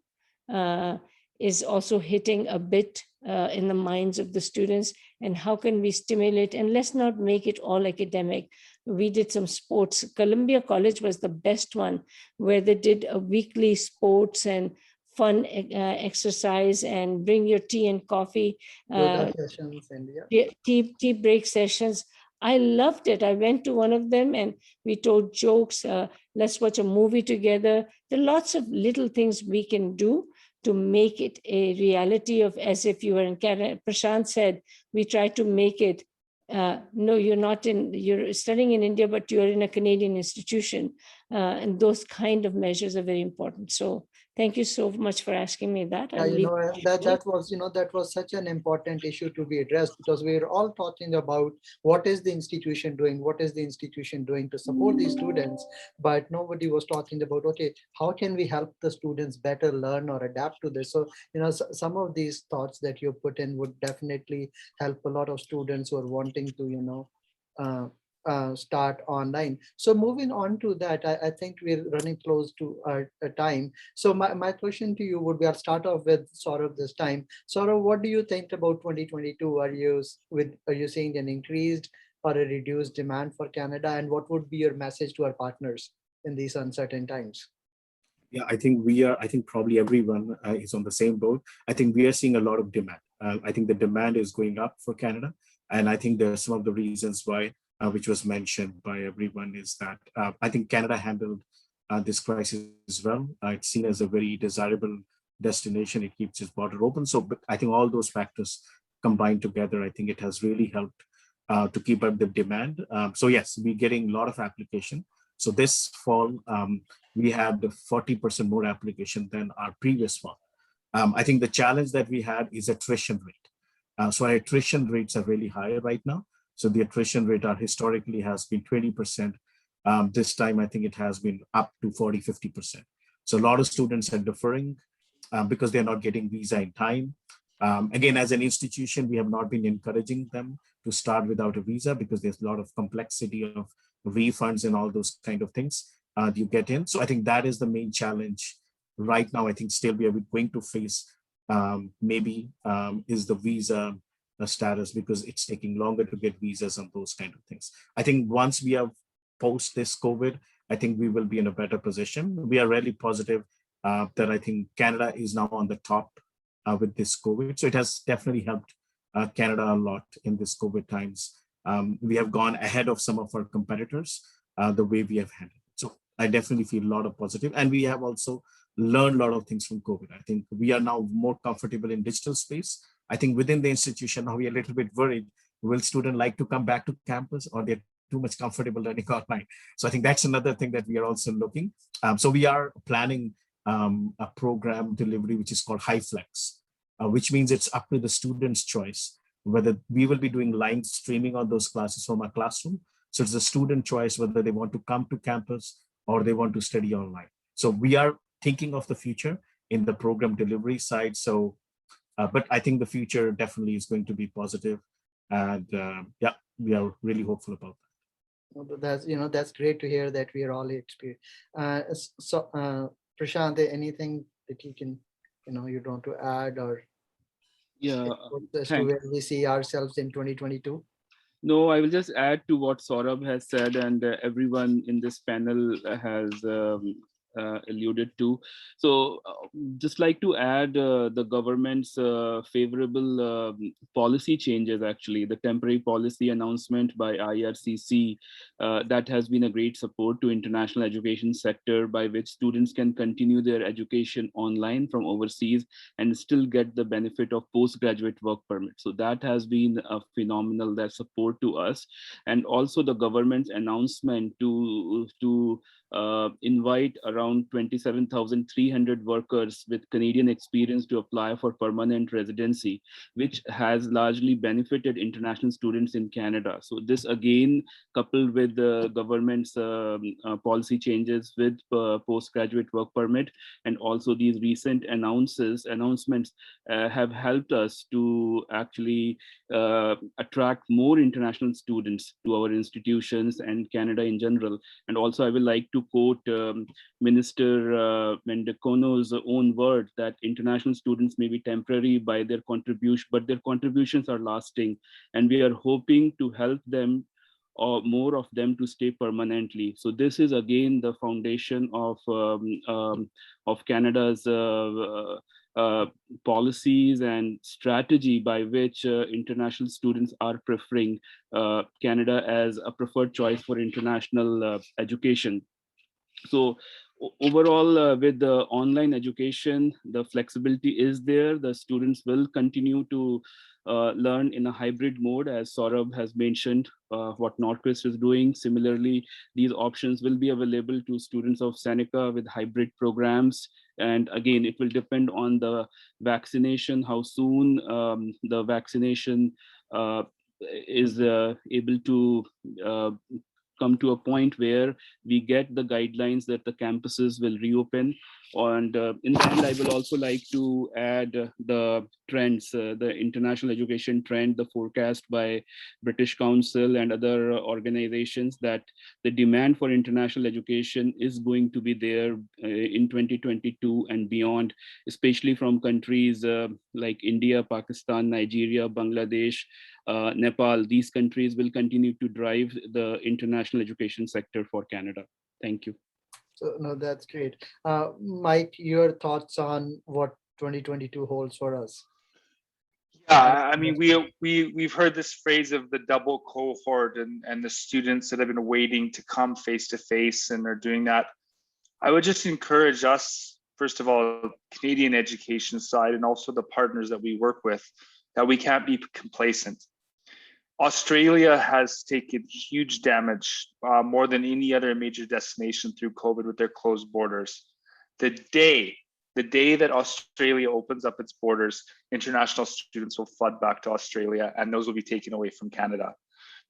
is also hitting a bit in the minds of the students. And how can we stimulate? And let's not make it all academic. We did some sports. Columbia College was the best one, where they did a weekly sports and fun exercise and bring your tea and coffee, Sessions and yeah. tea break sessions. I loved it. I went to one of them and we told jokes. Let's watch a movie together. There are lots of little things we can do to make it a reality of as if you were in Canada. Prashant said, we try to make it, no, you're studying in India, but you're in a Canadian institution. And those kind of measures are very important. So thank you so much for asking me that. That was such an important issue to be addressed, because we are all talking about what is the institution doing, to support these students, but nobody was talking about, okay, how can we help the students better learn or adapt to this? So, some of these thoughts that you put in would definitely help a lot of students who are wanting to, start online. So moving on to that, I think we're running close to our time. So my question to you would be, I'll start off with Saurav this time. Saurav, what do you think about 2022? Are you seeing an increased or a reduced demand for Canada? And what would be your message to our partners in these uncertain times? Yeah, I think probably everyone is on the same boat. I think we are seeing a lot of demand. I think the demand is going up for Canada. And I think there are some of the reasons why, which was mentioned by everyone, is that I think Canada handled this crisis well. It's seen as a very desirable destination. It keeps its border open. So I think all those factors combined together, I think it has really helped to keep up the demand. So yes, we're getting a lot of application. So this fall, we had 40% more application than our previous fall. I think the challenge that we had is attrition rate. So our attrition rates are really high right now. So the attrition rate historically has been 20%. This time, I think it has been up to 40, 50%. So a lot of students are deferring because they're not getting visa in time. Again, as an institution, we have not been encouraging them to start without a visa because there's a lot of complexity of refunds and all those kind of things you get in. So I think that is the main challenge right now. I think still we are going to face is the visa status, because it's taking longer to get visas and those kind of things. I think once we have post this COVID I think we will be in a better position. We are really positive that I think Canada is now on the top with this COVID. So it has definitely helped Canada a lot in this COVID times. We have gone ahead of some of our competitors the way we have handled it. So I definitely feel a lot of positive. And we have also learned a lot of things from COVID. I think we are now more comfortable in digital space. I think within the institution, now we are a little bit worried, will students like to come back to campus or they're too much comfortable learning online? So I think that's another thing that we are also looking. So we are planning a program delivery, which is called High Flex, which means it's up to the student's choice, whether we will be doing live streaming on those classes from our classroom. So it's the student choice, whether they want to come to campus or they want to study online. So we are thinking of the future in the program delivery side. So, but I think the future definitely is going to be positive. And yeah, we are really hopeful about that. That's, that's great to hear that we are all experienced. So Prashant, anything that you can, you want to add or Yeah, as to where we see ourselves in 2022? No, I will just add to what Saurabh has said, and everyone in this panel has alluded to. So just like to add the government's favorable policy changes, actually, the temporary policy announcement by IRCC that has been a great support to international education sector, by which students can continue their education online from overseas and still get the benefit of postgraduate work permit. So that has been a phenomenal that support to us. And also the government's announcement to invite around 27,300 workers with Canadian experience to apply for permanent residency, which has largely benefited international students in Canada. So this again, coupled with the government's policy changes with postgraduate work permit, and also these recent announcements have helped us to actually attract more international students to our institutions and Canada in general. And also I would like to quote Minister Mendekono's own words that international students may be temporary by their contribution, but their contributions are lasting, and we are hoping to help them or more of them to stay permanently. So this is again the foundation of Canada's policies and strategy by which international students are preferring Canada as a preferred choice for international education. So overall, with the online education, the flexibility is there. The students will continue to learn in a hybrid mode, as Saurabh has mentioned, what Northwest is doing. Similarly, these options will be available to students of Seneca with hybrid programs. And again, it will depend on the vaccination, how soon the vaccination is able to come to a point where we get the guidelines that the campuses will reopen. And in the end, I will also like to add the trends, the international education trend, the forecast by British Council and other organizations, that the demand for international education is going to be there in 2022 and beyond, especially from countries like India, Pakistan, Nigeria, Bangladesh, Nepal. These countries will continue to drive the international education sector for Canada. Thank you. So no, that's great. Mike, your thoughts on what 2022 holds for us? Yeah, I mean, we've heard this phrase of the double cohort and the students that have been waiting to come face to face and are doing that. I would just encourage us, first of all, Canadian education side, and also the partners that we work with, that we can't be complacent. Australia has taken huge damage, more than any other major destination through COVID with their closed borders. The day that Australia opens up its borders, international students will flood back to Australia, and those will be taken away from Canada.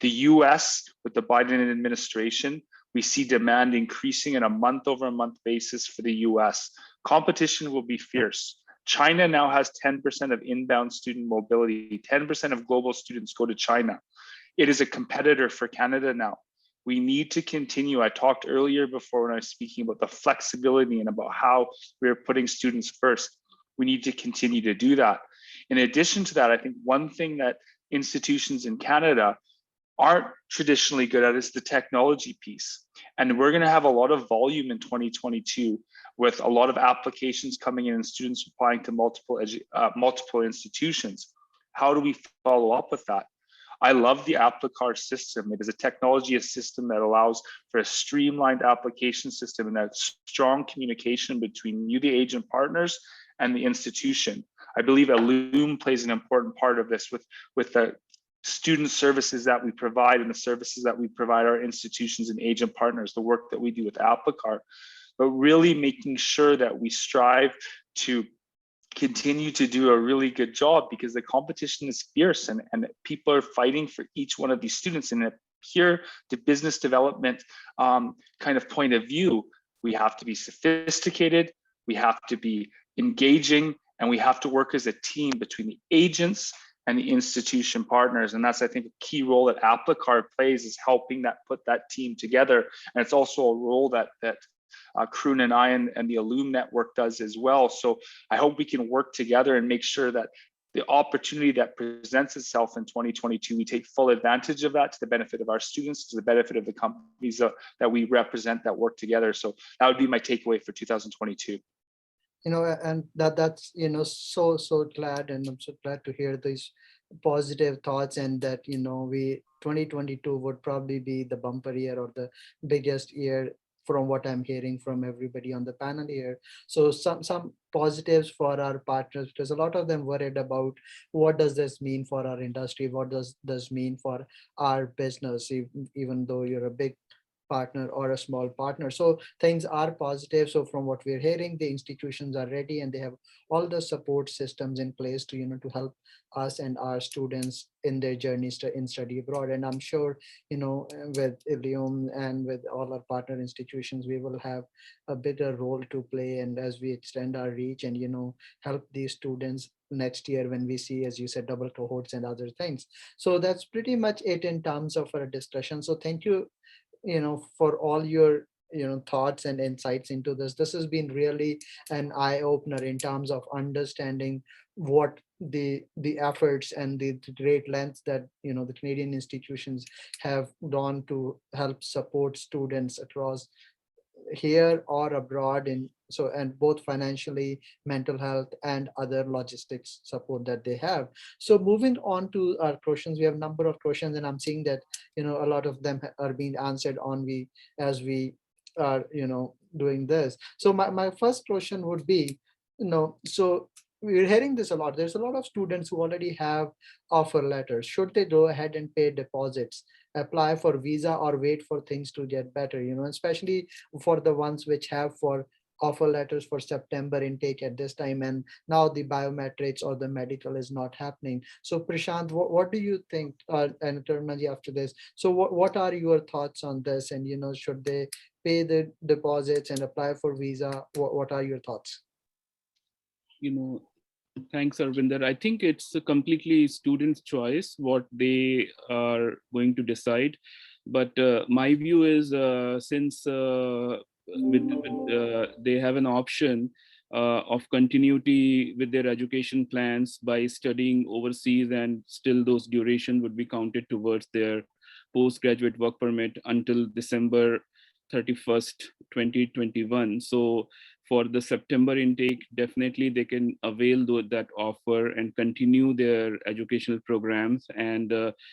The US, with the Biden administration, we see demand increasing on a month-over-month basis for the US. Competition will be fierce. China now has 10% of inbound student mobility. 10% of global students go to China. It is a competitor for Canada now. We need to continue. I talked earlier before when I was speaking about the flexibility and about how we're putting students first. We need to continue to do that. In addition to that, I think one thing that institutions in Canada aren't traditionally good at is the technology piece. And we're going to have a lot of volume in 2022 with a lot of applications coming in and students applying to multiple institutions. How do we follow up with that? I love the Aplicar system. It is a technology system that allows for a streamlined application system and that strong communication between you, the agent partners, and the institution. I believe Loom plays an important part of this with the student services that we provide and the services that we provide our institutions and agent partners, the work that we do with Aplicar, but really making sure that we strive to continue to do a really good job, because the competition is fierce and people are fighting for each one of these students. And here, the business development kind of point of view, we have to be sophisticated, we have to be engaging, and we have to work as a team between the agents and the institution partners. And that's, I think, a key role that Aplicar plays, is helping put that team together. And it's also a role that Kroon and I and the Illum network does as well. So I hope we can work together and make sure that the opportunity that presents itself in 2022, we take full advantage of that to the benefit of our students, to the benefit of the companies that we represent that work together. So that would be my takeaway for 2022. And that's, so glad, and I'm so glad to hear these positive thoughts, and that, 2022 would probably be the bumper year or the biggest year from what I'm hearing from everybody on the panel here. So some positives for our partners, because a lot of them worried about what does this mean for our industry, what does this mean for our business, even though you're a big partner or a small partner. So things are positive. So from what we're hearing, the institutions are ready and they have all the support systems in place to, to help us and our students in their journeys in study abroad. And I'm sure, with Ilium and with all our partner institutions, we will have a bigger role to play. And as we extend our reach and, help these students next year when we see, as you said, double cohorts and other things. So that's pretty much it in terms of our discussion. So thank you, for all your thoughts and insights into this. This has been really an eye-opener in terms of understanding what the efforts and the great lengths that the Canadian institutions have gone to help support students across here or abroad, and both financially, mental health, and other logistics support that they have. So moving on to our questions, we have a number of questions, and I'm seeing that a lot of them are being answered as we are doing this. So my first question would be, so we're hearing this a lot. There's a lot of students who already have offer letters. Should they go ahead and pay deposits, apply for visa, or wait for things to get better, especially for the ones which have for offer letters for September intake at this time, and now the biometrics or the medical is not happening. So Prashant, what do you think, and Karnaji after this? So what are your thoughts on this? And should they pay the deposits and apply for visa? What are your thoughts? Thanks, Arvinder. I think it's a completely student's choice what they are going to decide. But my view is, since they have an option of continuity with their education plans by studying overseas, and still those duration would be counted towards their postgraduate work permit until December 31st, 2021. So for the September intake, definitely they can avail that offer and continue their educational programs and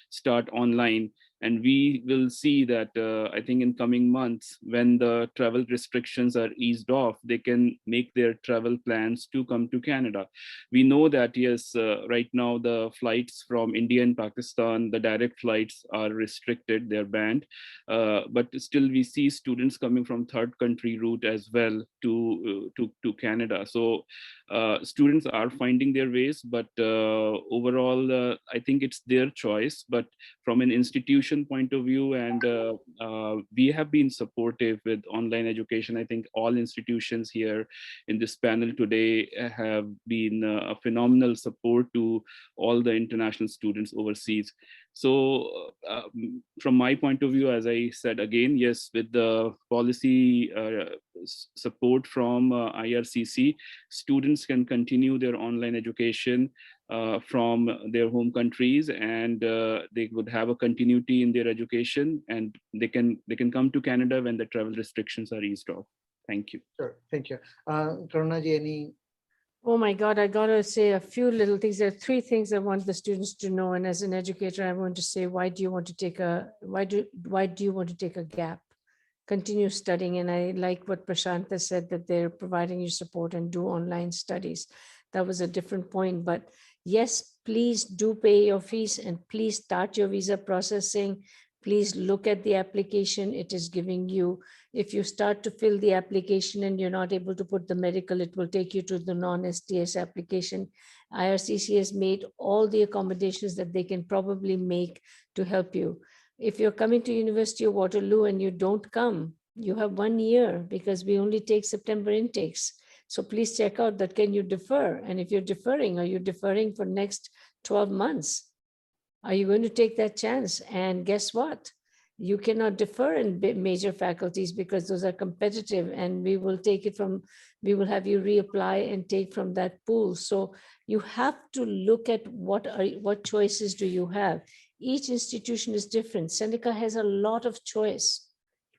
start online. And we will see that, I think in coming months, when the travel restrictions are eased off, they can make their travel plans to come to Canada. We know that, yes, right now the flights from India and Pakistan, the direct flights are restricted, they're banned. But still we see students coming from third country route as well to Canada. So students are finding their ways, but overall, I think it's their choice. But from an institution point of view, and we have been supportive with online education. I think all institutions here in this panel today have been a phenomenal support to all the international students overseas. So from my point of view, as I said again, yes, with the policy support from IRCC, students can continue their online education from their home countries, and they would have a continuity in their education, and they can come to Canada when the travel restrictions are eased off. Thank you. Sure, thank you. Karunaji, any? Oh my God, I gotta say a few little things. There are three things I want the students to know. And as an educator, I want to say, why do you want to take a gap? Continue studying. And I like what Prashant has said, that they're providing you support and do online studies. That was a different point. But yes, please do pay your fees and please start your visa processing. Please look at the application it is giving you. If you start to fill the application and you're not able to put the medical, it will take you to the non-STS application. IRCC has made all the accommodations that they can probably make to help you. If you're coming to University of Waterloo and you don't come, you have 1 year because we only take September intakes. So please check out that, can you defer? And if you're deferring, are you deferring for next 12 months? Are you going to take that chance? And guess what? You cannot defer in major faculties because those are competitive, and we will have you reapply and take from that pool. So you have to look at what choices do you have. Each institution is different. Seneca has a lot of choice,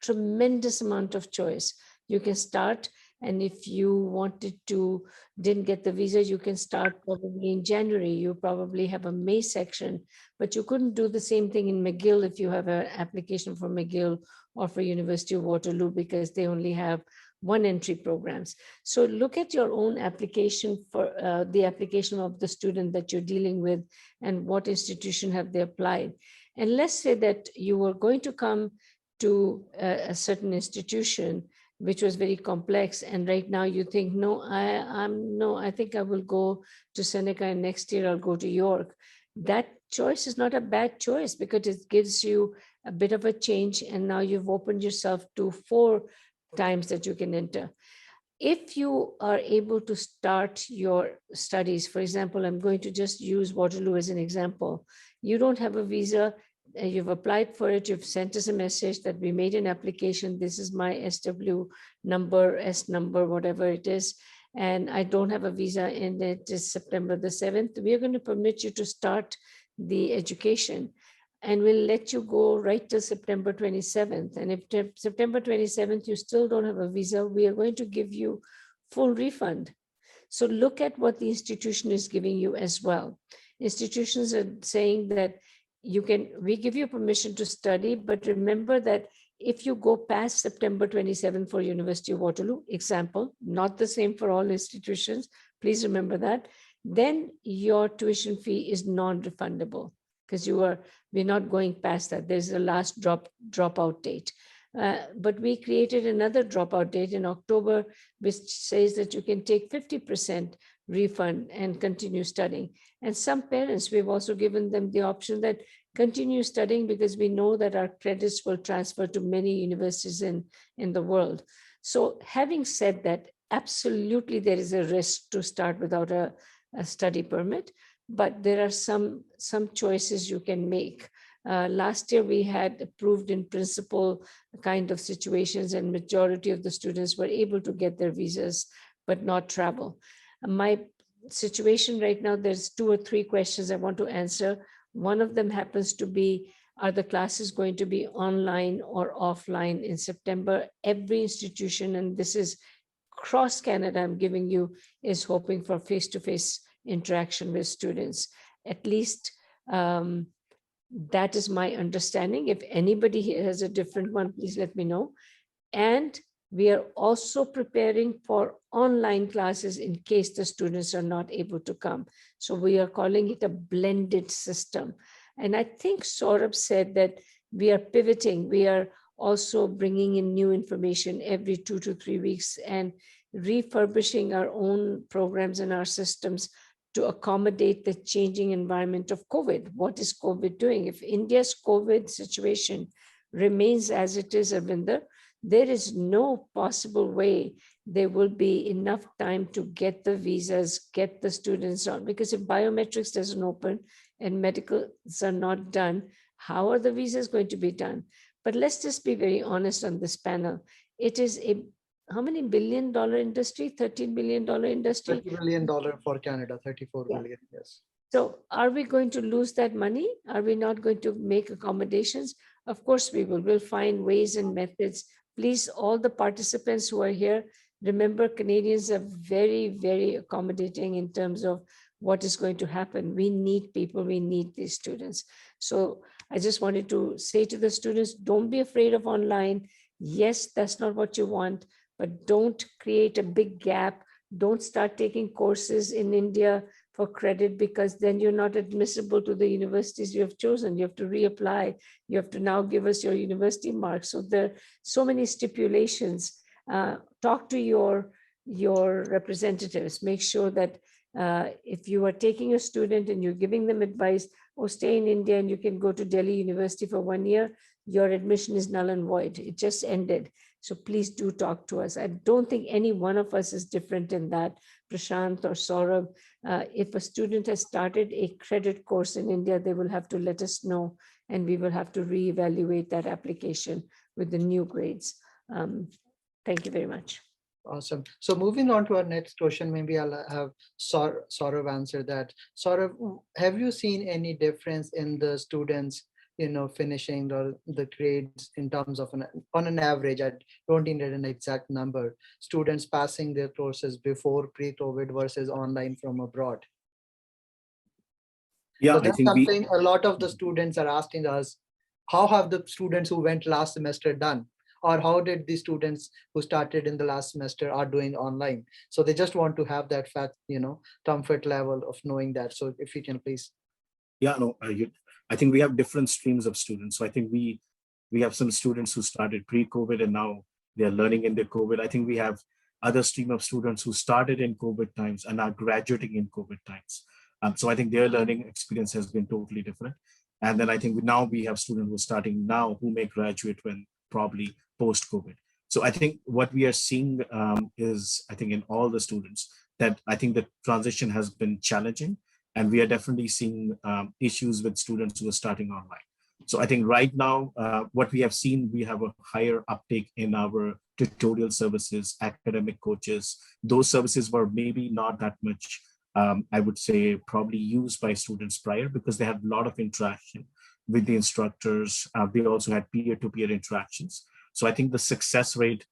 tremendous amount of choice. You can start, and if you didn't get the visa, you can start probably in January. You probably have a May section, but you couldn't do the same thing in McGill if you have an application for McGill or for University of Waterloo, because they only have one entry programs. So look at your own application for the application of the student that you're dealing with and what institution have they applied. And let's say that you were going to come to a certain institution which was very complex, and right now you think, I think I will go to Seneca, and next year I'll go to York. That choice is not a bad choice because it gives you a bit of a change, and now you've opened yourself to 4 times that you can enter. If you are able to start your studies, for example, I'm going to just use Waterloo as an example. You don't have a visa, you've applied for it, you've sent us a message that we made an application, this is my SW number, S number, whatever it is, and I don't have a visa, and it is September the 7th. We are going to permit you to start the education, and we'll let you go right till September 27th. And if September 27th you still don't have a visa, we are going to give you full refund. So look at what the institution is giving you as well. Institutions are saying that we give you permission to study, but remember that if you go past September 27th for University of Waterloo, example, not the same for all institutions, please remember that, then your tuition fee is non-refundable because we're not going past that. There's a last dropout date. But we created another dropout date in October, which says that you can take 50% refund and continue studying. And some parents, we've also given them the option that continue studying because we know that our credits will transfer to many universities in the world. So having said that, absolutely there is a risk to start without a study permit, but there are some choices you can make. Last year we had approved in principle kind of situations, and majority of the students were able to get their visas but not travel. My situation right now, there's 2 or 3 questions I want to answer. One of them happens to be, are the classes going to be online or offline in September? Every institution, and this is across Canada I'm giving you, is hoping for face-to-face interaction with students. At least that is my understanding. If anybody here has a different one, please let me know. And we are also preparing for online classes in case the students are not able to come. So we are calling it a blended system. And I think Saurabh said that we are pivoting. We are also bringing in new information every 2 to 3 weeks and refurbishing our own programs and our systems to accommodate the changing environment of COVID. What is COVID doing? If India's COVID situation remains as it is, Arvinder, there is no possible way there will be enough time to get the visas, get the students on, because if biometrics doesn't open and medicals are not done, how are the visas going to be done? But let's just be very honest on this panel. It is a how many $1 billion industry? $13 billion industry? $30 billion for Canada, 34 billion, yes. So are we going to lose that money? Are we not going to make accommodations? Of course we will. We'll find ways and methods. Please, all the participants who are here, remember Canadians are very, very accommodating in terms of what is going to happen. We need people, we need these students. So I just wanted to say to the students, don't be afraid of online. Yes, that's not what you want, but don't create a big gap. Don't start taking courses in India for credit, because then you're not admissible to the universities you have chosen. You have to reapply. You have to now give us your university marks. So there are so many stipulations. Talk to your representatives. Make sure that if you are taking a student and you're giving them advice, or stay in India and you can go to Delhi University for 1 year, your admission is null and void. It just ended. So please do talk to us. I don't think any one of us is different in that, Prashant or Saurabh. If a student has started a credit course in India, they will have to let us know, and we will have to reevaluate that application with the new grades. Thank you very much. Awesome. So moving on to our next question, maybe I'll have Saurav answer that. Saurav, have you seen any difference in the students, finishing the grades in terms of on an average? I don't need an exact number. Students passing their courses before pre-COVID versus online from abroad. Yeah, So I that's think something a lot of the students are asking us. How have the students who went last semester done? Or how did the students who started in the last semester are doing online? So they just want to have that fact, comfort level of knowing that. So if you can please. Yeah, no, I think we have different streams of students. So I think we have some students who started pre-COVID and now they're learning in the COVID. I think we have other stream of students who started in COVID times and are graduating in COVID times. So I think their learning experience has been totally different. And then I think now we have students who are starting now who may graduate when probably post-COVID. So I think what we are seeing is, I think in all the students, that I think the transition has been challenging. And we are definitely seeing issues with students who are starting online. So I think right now, what we have seen, we have a higher uptake in our tutorial services, academic coaches. Those services were maybe not that much, I would say, probably used by students prior, because they had a lot of interaction with the instructors. They also had peer-to-peer interactions. So I think the success rate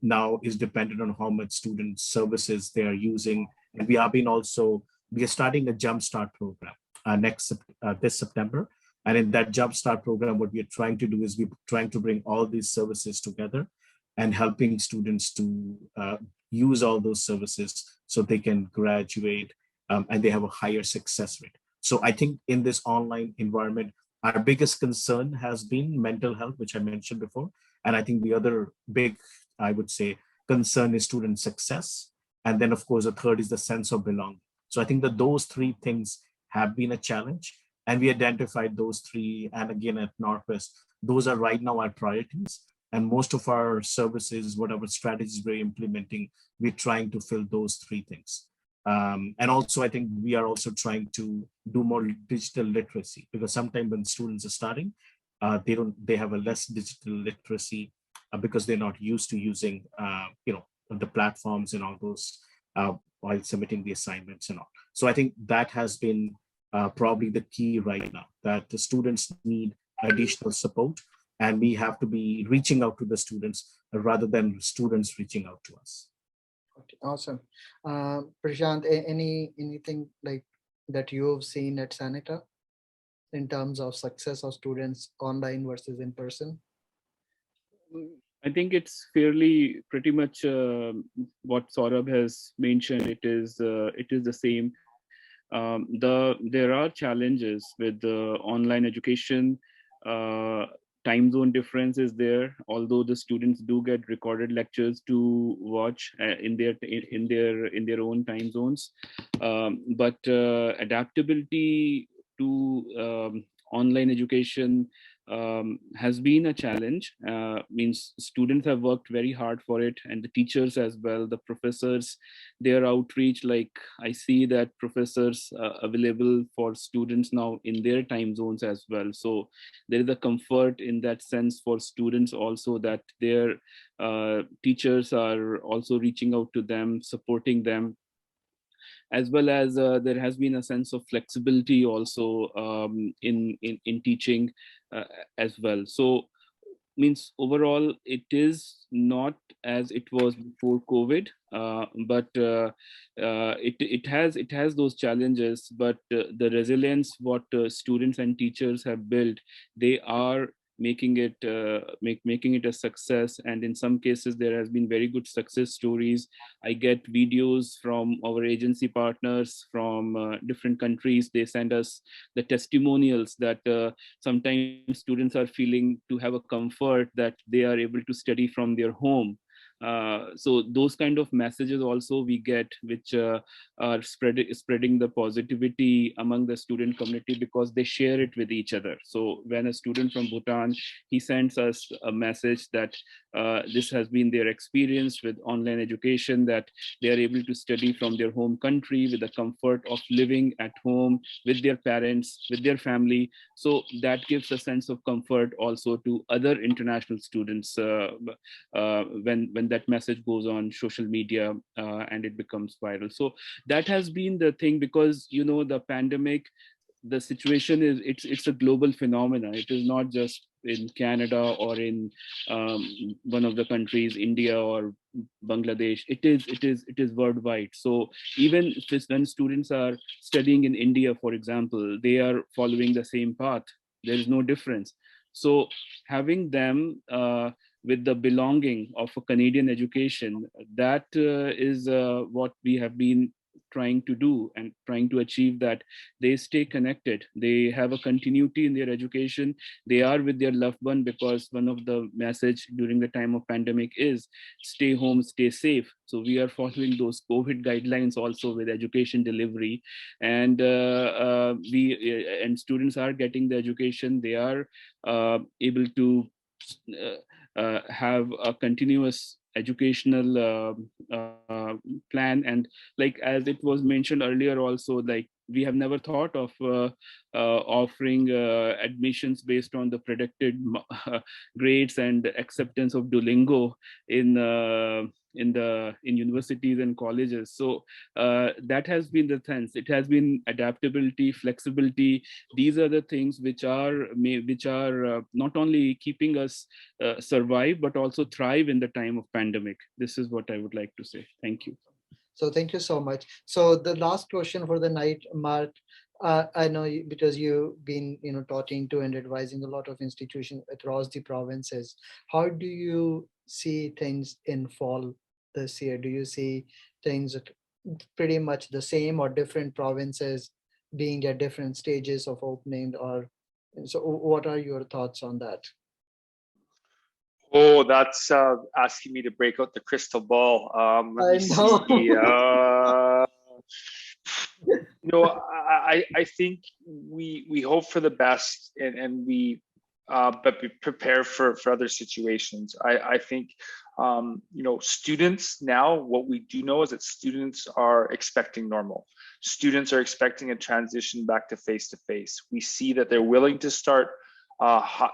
now is dependent on how much student services they are using. And we are starting a Jumpstart program this September. And in that Jumpstart program, what we are trying to do is we're trying to bring all these services together and helping students to use all those services so they can graduate and they have a higher success rate. So I think in this online environment, our biggest concern has been mental health, which I mentioned before. And I think the other big, I would say, concern is student success. And then, of course, the third is the sense of belonging. So I think that those three things have been a challenge. And we identified those three. And again, at Northwest, those are right now our priorities. And most of our services, whatever strategies we're implementing, we're trying to fill those three things. And also, I think we are also trying to do more digital literacy, because sometimes when students are starting, they have a less digital literacy because they're not used to using, the platforms and all those while submitting the assignments and all. So I think that has been probably the key right now, that the students need additional support, and we have to be reaching out to the students rather than students reaching out to us. Okay, awesome. Prashant, anything like that you've seen at Seneca in terms of success of students online versus in person? I think it's fairly pretty much what Saurabh has mentioned. It is the same. There are challenges with the online education. Time zone difference is there, although the students do get recorded lectures to watch in their own time zones. But adaptability to online education has been a challenge. Means students have worked very hard for it, and the teachers as well, the professors, their outreach. Like I see that professors available for students now in their time zones as well. So there is a comfort in that sense for students also, that their teachers are also reaching out to them, supporting them. as well as there has been a sense of flexibility also in teaching as well. So means overall it is not as it was before COVID, but it has those challenges, but the resilience what students and teachers have built, they are making it making it a success. And in some cases there has been very good success stories. I get videos from our agency partners from different countries. They send us the testimonials that sometimes students are feeling to have a comfort that they are able to study from their home. So those kind of messages also we get, which are spreading the positivity among the student community, because they share it with each other. So when a student from Bhutan, he sends us a message that this has been their experience with online education, that they are able to study from their home country with the comfort of living at home with their parents, with their family. So that gives a sense of comfort also to other international students when that message goes on social media and it becomes viral. So that has been the thing, because the pandemic, the situation is it's a global phenomenon. It is not just in Canada or in one of the countries, India or Bangladesh. It is worldwide. So even when students are studying in India, for example, they are following the same path. There is no difference. So having them with the belonging of a Canadian education, that is what we have been trying to do and trying to achieve, that they stay connected, they have a continuity in their education, they are with their loved one, because one of the message during the time of pandemic is stay home, stay safe. So we are following those COVID guidelines also with education delivery, and students are getting the education. They are able to have a continuous educational plan. And like as it was mentioned earlier also, like we have never thought of offering admissions based on the predicted grades and acceptance of Duolingo in universities and colleges. So that has been the sense. It has been adaptability, flexibility. These are the things which are not only keeping us survive, but also thrive in the time of pandemic. This is what I would like to say. Thank you. So thank you so much. So the last question for the night, Mark, I know because you've been talking to and advising a lot of institutions across the provinces. How do you see things in fall this year? Do you see things pretty much the same, or different provinces being at different stages of opening? Or so what are your thoughts on that? Oh, that's asking me to break out the crystal ball. Let me see. I think we hope for the best, and we but be prepared for other situations. I think students now, what we do know is that students are expecting normal. Students are expecting a transition back to face-to-face. We see that they're willing to start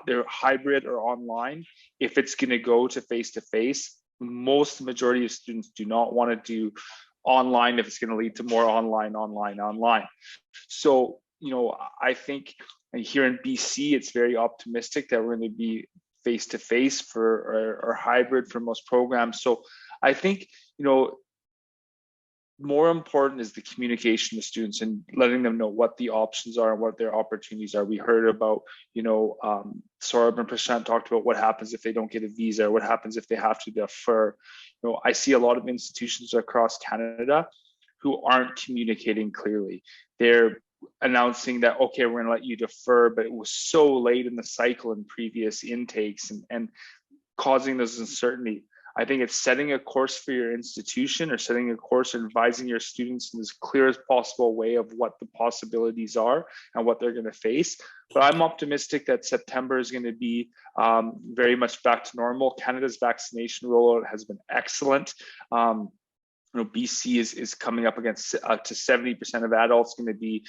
their hybrid or online if it's going to go to face-to-face. Most majority of students do not want to do online if it's going to lead to more online. So I think here in BC, it's very optimistic that we're going to be face-to-face for or hybrid for most programs. So I think more important is the communication with students and letting them know what the options are and what their opportunities are. We heard about, Saurabh and Prashant talked about what happens if they don't get a visa, or what happens if they have to defer. I see a lot of institutions across Canada who aren't communicating clearly. They're announcing that, okay, we're gonna let you defer, but it was so late in the cycle in previous intakes and causing this uncertainty. I think it's setting a course for your institution, or setting a course and advising your students in as clear as possible way of what the possibilities are and what they're going to face. But I'm optimistic that September is going to be very much back to normal. Canada's vaccination rollout has been excellent. BC is coming up against to 70% of adults going to be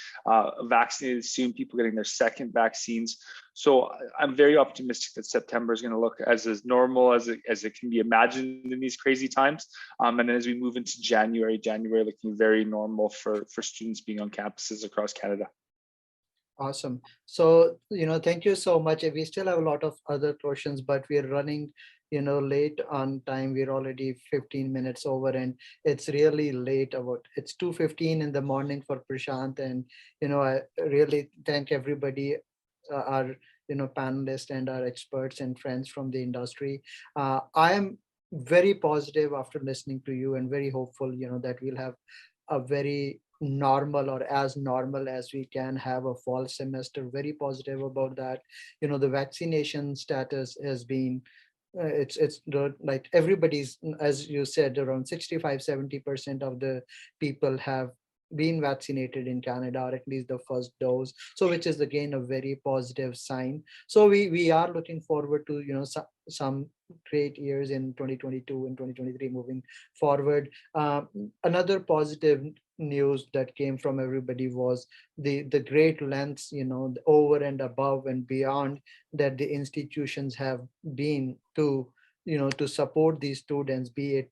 vaccinated soon, people getting their second vaccines. So I'm very optimistic that September is going to look as normal as it can be imagined in these crazy times. And then as we move into January looking very normal for students being on campuses across Canada. Awesome. So, thank you so much. We still have a lot of other questions, but we're running, late on time. We're already 15 minutes over, and it's really late. It's 2:15 in the morning for Prashant. And, I really thank everybody, our, panelists and our experts and friends from the industry. I am very positive after listening to you, and very hopeful, that we'll have a very normal, or as normal as we can have, a fall semester. Very positive about that. The vaccination status has been, like everybody's, as you said, around 65-70% of the people have been vaccinated in Canada, or at least the first dose. So which is again a very positive sign. So we are looking forward to some great years in 2022 and 2023 moving forward. Another positive news that came from everybody was the great lengths, over and above and beyond that the institutions have been to to support these students, be it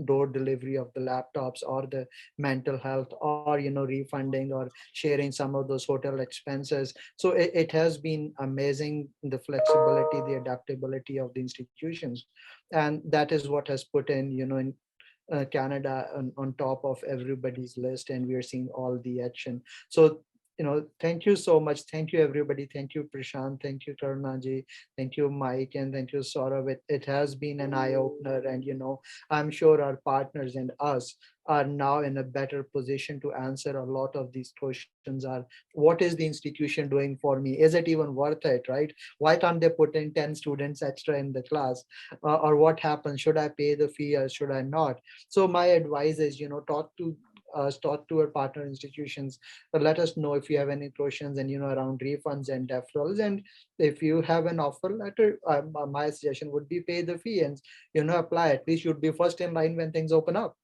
door delivery of the laptops, or the mental health, or refunding or sharing some of those hotel expenses. So it has been amazing, the flexibility, the adaptability of the institutions, and that is what has put in Canada on top of everybody's list, and we are seeing all the action. So thank you so much. Thank you, everybody. Thank you, Prashant. Thank you, Karunaji. Thank you, Mike. And thank you, Saurav. It has been an eye-opener. And, I'm sure our partners and us are now in a better position to answer a lot of these questions. Are what is the institution doing for me? Is it even worth it, right? Why can't they put in 10 students extra in the class? Or what happens? Should I pay the fee or should I not? So my advice is, talk to our partner institutions. Let us know if you have any questions and around refunds and deferrals. And if you have an offer letter, my suggestion would be pay the fee and apply. At least you'd be first in line when things open up.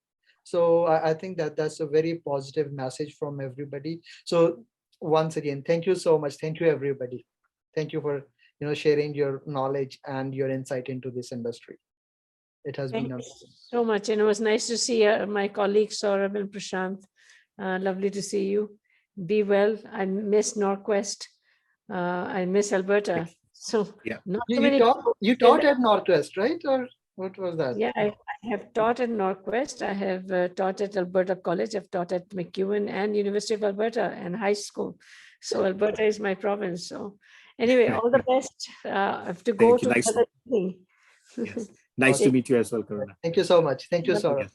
So I think that's a very positive message from everybody. So once again, thank you so much. Thank you, everybody. Thank you for sharing your knowledge and your insight into this industry. It has been so much, and it was nice to see my colleagues Saurabh and Prashant. Lovely to see you. Be well. I miss Northwest. I miss Alberta. So yeah, you taught at Northwest, right? Or what was that? Yeah, I have taught at Northwest. I have taught at Alberta College. I've taught at McEwen and University of Alberta and high school. So Alberta is my province. So anyway, all the best. I have to go to another thing. Yes. Nice to meet you as well, Karuna. Thank you so much. Thank you, Saurabh.